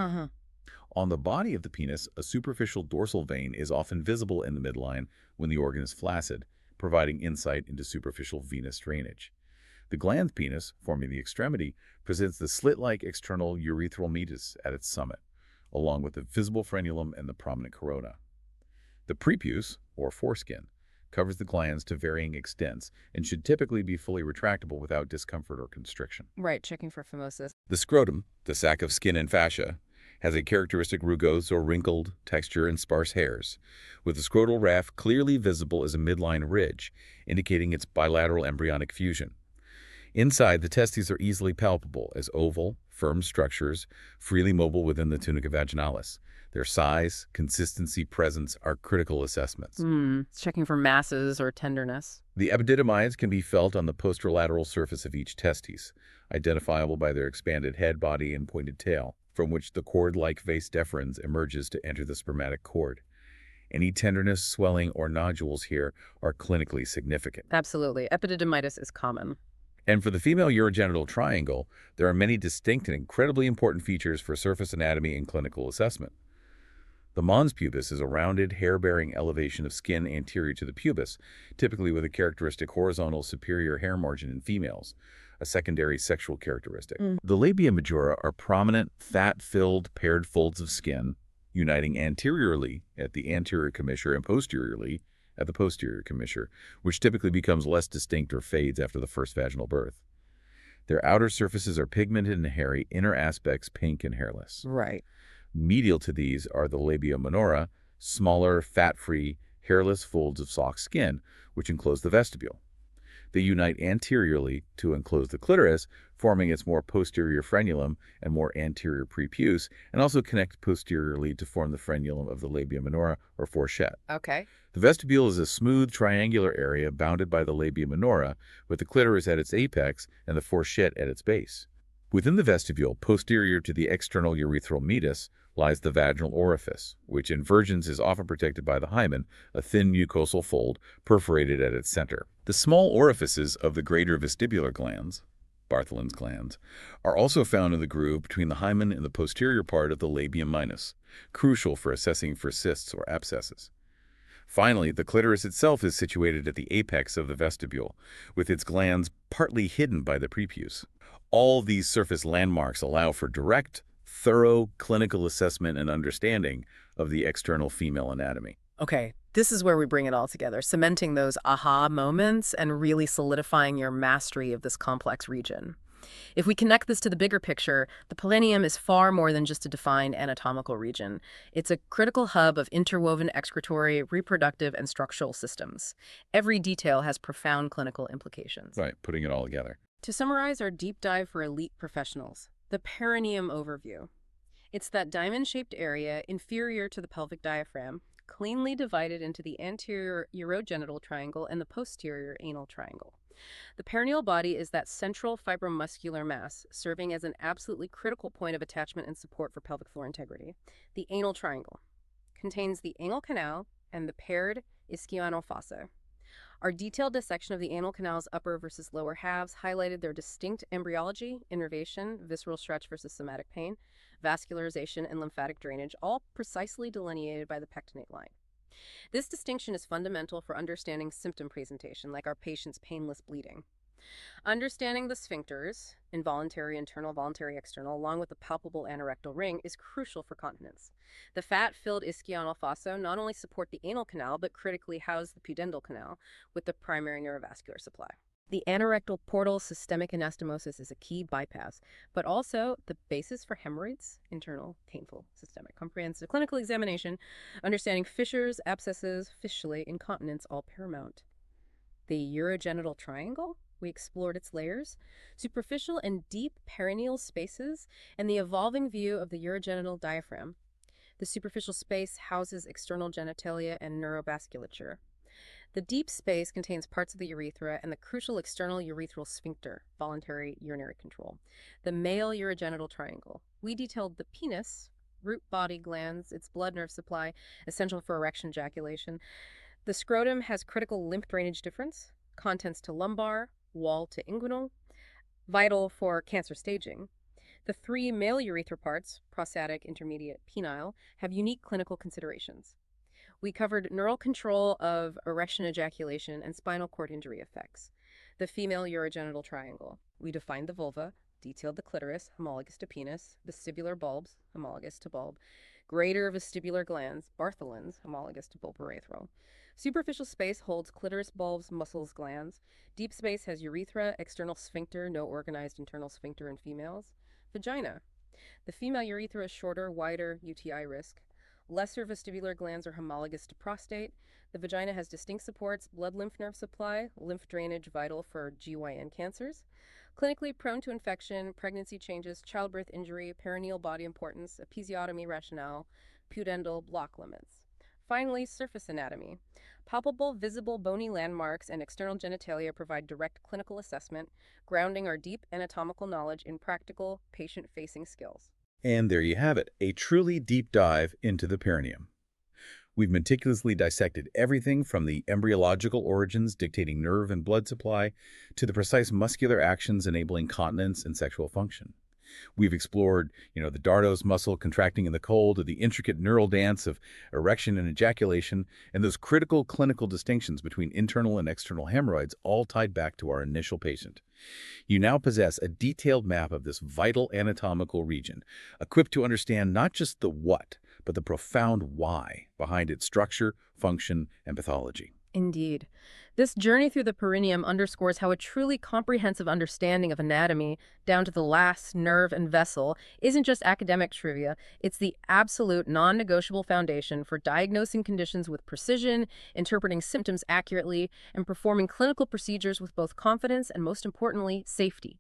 On the body of the penis, a superficial dorsal vein is often visible in the midline when the organ is flaccid, providing insight into superficial venous drainage. The glans penis, forming the extremity, presents the slit-like external urethral meatus at its summit, along with the visible frenulum and the prominent corona. The prepuce, or foreskin, covers the glands to varying extents and should typically be fully retractable without discomfort or constriction. Right, checking for phimosis. The scrotum, the sac of skin and fascia, has a characteristic rugose or wrinkled texture and sparse hairs, with the scrotal raft clearly visible as a midline ridge, indicating its bilateral embryonic fusion. Inside, the testes are easily palpable as oval, firm structures, freely mobile within the tunica vaginalis. Their size, consistency, presence are critical assessments. It's checking for masses or tenderness. The epididymides can be felt on the posterolateral surface of each testes, identifiable by their expanded head, body, and pointed tail, from which the cord-like vas deferens emerges to enter the spermatic cord. Any tenderness, swelling, or nodules here are clinically significant. Absolutely. Epididymitis is common. And for the female urogenital triangle, there are many distinct and incredibly important features for surface anatomy and clinical assessment. The mons pubis is a rounded, hair-bearing elevation of skin anterior to the pubis, typically with a characteristic horizontal superior hair margin in females, a secondary sexual characteristic. The labia majora are prominent, fat-filled, paired folds of skin, uniting anteriorly at the anterior commissure and posteriorly at the posterior commissure, which typically becomes less distinct or fades after the first vaginal birth. Their outer surfaces are pigmented and hairy, inner aspects pink and hairless. Right. Medial to these are the labia minora, smaller, fat-free, hairless folds of soft skin, which enclose the vestibule. They unite anteriorly to enclose the clitoris, forming its more posterior frenulum and more anterior prepuce, and also connect posteriorly to form the frenulum of the labia minora or fourchette. Okay. The vestibule is a smooth, triangular area bounded by the labia minora, with the clitoris at its apex and the fourchette at its base. Within the vestibule, posterior to the external urethral meatus, lies the vaginal orifice, which in virgins is often protected by the hymen, a thin mucosal fold perforated at its center. The small orifices of the greater vestibular glands, Bartholin's glands, are also found in the groove between the hymen and the posterior part of the labium minus, crucial for assessing for cysts or abscesses. Finally, the clitoris itself is situated at the apex of the vestibule, with its glands partly hidden by the prepuce. All these surface landmarks allow for direct, thorough clinical assessment and understanding of the external female anatomy. Okay, this is where we bring it all together, cementing those aha moments and really solidifying your mastery of this complex region. If we connect this to the bigger picture, the perineum is far more than just a defined anatomical region. It's a critical hub of interwoven excretory, reproductive, and structural systems. Every detail has profound clinical implications. Right, putting it all together. To summarize our deep dive for elite professionals, the perineum overview. It's that diamond-shaped area inferior to the pelvic diaphragm, cleanly divided into the anterior urogenital triangle and the posterior anal triangle. The perineal body is that central fibromuscular mass, serving as an absolutely critical point of attachment and support for pelvic floor integrity. The anal triangle contains the anal canal and the paired ischianal fossa. Our detailed dissection of the anal canal's upper versus lower halves highlighted their distinct embryology, innervation, visceral stretch versus somatic pain, vascularization, and lymphatic drainage, all precisely delineated by the pectinate line. This distinction is fundamental for understanding symptom presentation, like our patient's painless bleeding. Understanding the sphincters, involuntary internal, voluntary external, along with the palpable anorectal ring, is crucial for continence. The fat-filled ischianal fossa not only support the anal canal, but critically house the pudendal canal with the primary neurovascular supply. The anorectal portal systemic anastomosis is a key bypass, but also the basis for hemorrhoids, internal, painful, systemic, comprehensive clinical examination, understanding fissures, abscesses, fistulae, incontinence, all paramount. The urogenital triangle? We explored its layers, superficial and deep perineal spaces, and the evolving view of the urogenital diaphragm. The superficial space houses external genitalia and neurovasculature. The deep space contains parts of the urethra and the crucial external urethral sphincter, voluntary urinary control. The male urogenital triangle. We detailed the penis, root body glands, its blood nerve supply, essential for erection ejaculation. The scrotum has critical lymph drainage difference, contents to lumbar, wall to inguinal, vital for cancer staging. The three male urethra parts, prostatic, intermediate, penile, have unique clinical considerations. We covered neural control of erection ejaculation and spinal cord injury effects. The female urogenital triangle. We defined the vulva, detailed the clitoris, homologous to penis, vestibular bulbs, homologous to bulb, greater vestibular glands, Bartholin's, homologous to bulbourethral. Superficial space holds clitoris, bulbs, muscles, glands. Deep space has urethra, external sphincter, no organized internal sphincter in females. Vagina. The female urethra is shorter, wider, UTI risk. Lesser vestibular glands are homologous to prostate. The vagina has distinct supports, blood lymph nerve supply, lymph drainage vital for GYN cancers. Clinically prone to infection, pregnancy changes, childbirth injury, perineal body importance, episiotomy rationale, pudendal block limits. Finally, surface anatomy. Palpable, visible bony landmarks and external genitalia provide direct clinical assessment, grounding our deep anatomical knowledge in practical, patient-facing skills. And there you have it, a truly deep dive into the perineum. We've meticulously dissected everything from the embryological origins dictating nerve and blood supply to the precise muscular actions enabling continence and sexual function. We've explored, the dartos muscle contracting in the cold, to the intricate neural dance of erection and ejaculation, and those critical clinical distinctions between internal and external hemorrhoids, all tied back to our initial patient. You now possess a detailed map of this vital anatomical region, equipped to understand not just the what, but the profound why behind its structure, function, and pathology. Indeed. This journey through the perineum underscores how a truly comprehensive understanding of anatomy, down to the last nerve and vessel, isn't just academic trivia. It's the absolute non-negotiable foundation for diagnosing conditions with precision, interpreting symptoms accurately, and performing clinical procedures with both confidence and, most importantly, safety.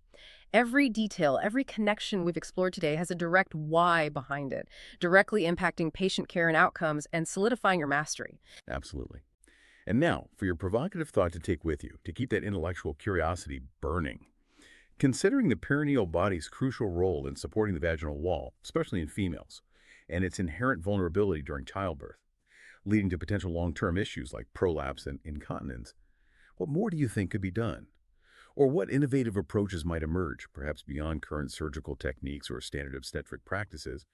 Every detail, every connection we've explored today has a direct why behind it, directly impacting patient care and outcomes and solidifying your mastery. Absolutely. And now, for your provocative thought to take with you, to keep that intellectual curiosity burning. Considering the perineal body's crucial role in supporting the vaginal wall, especially in females, and its inherent vulnerability during childbirth, leading to potential long-term issues like prolapse and incontinence, what more do you think could be done? Or what innovative approaches might emerge, perhaps beyond current surgical techniques or standard obstetric practices,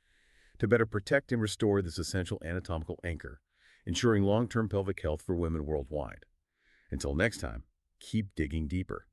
to better protect and restore this essential anatomical anchor, ensuring long-term pelvic health for women worldwide? Until next time, keep digging deeper.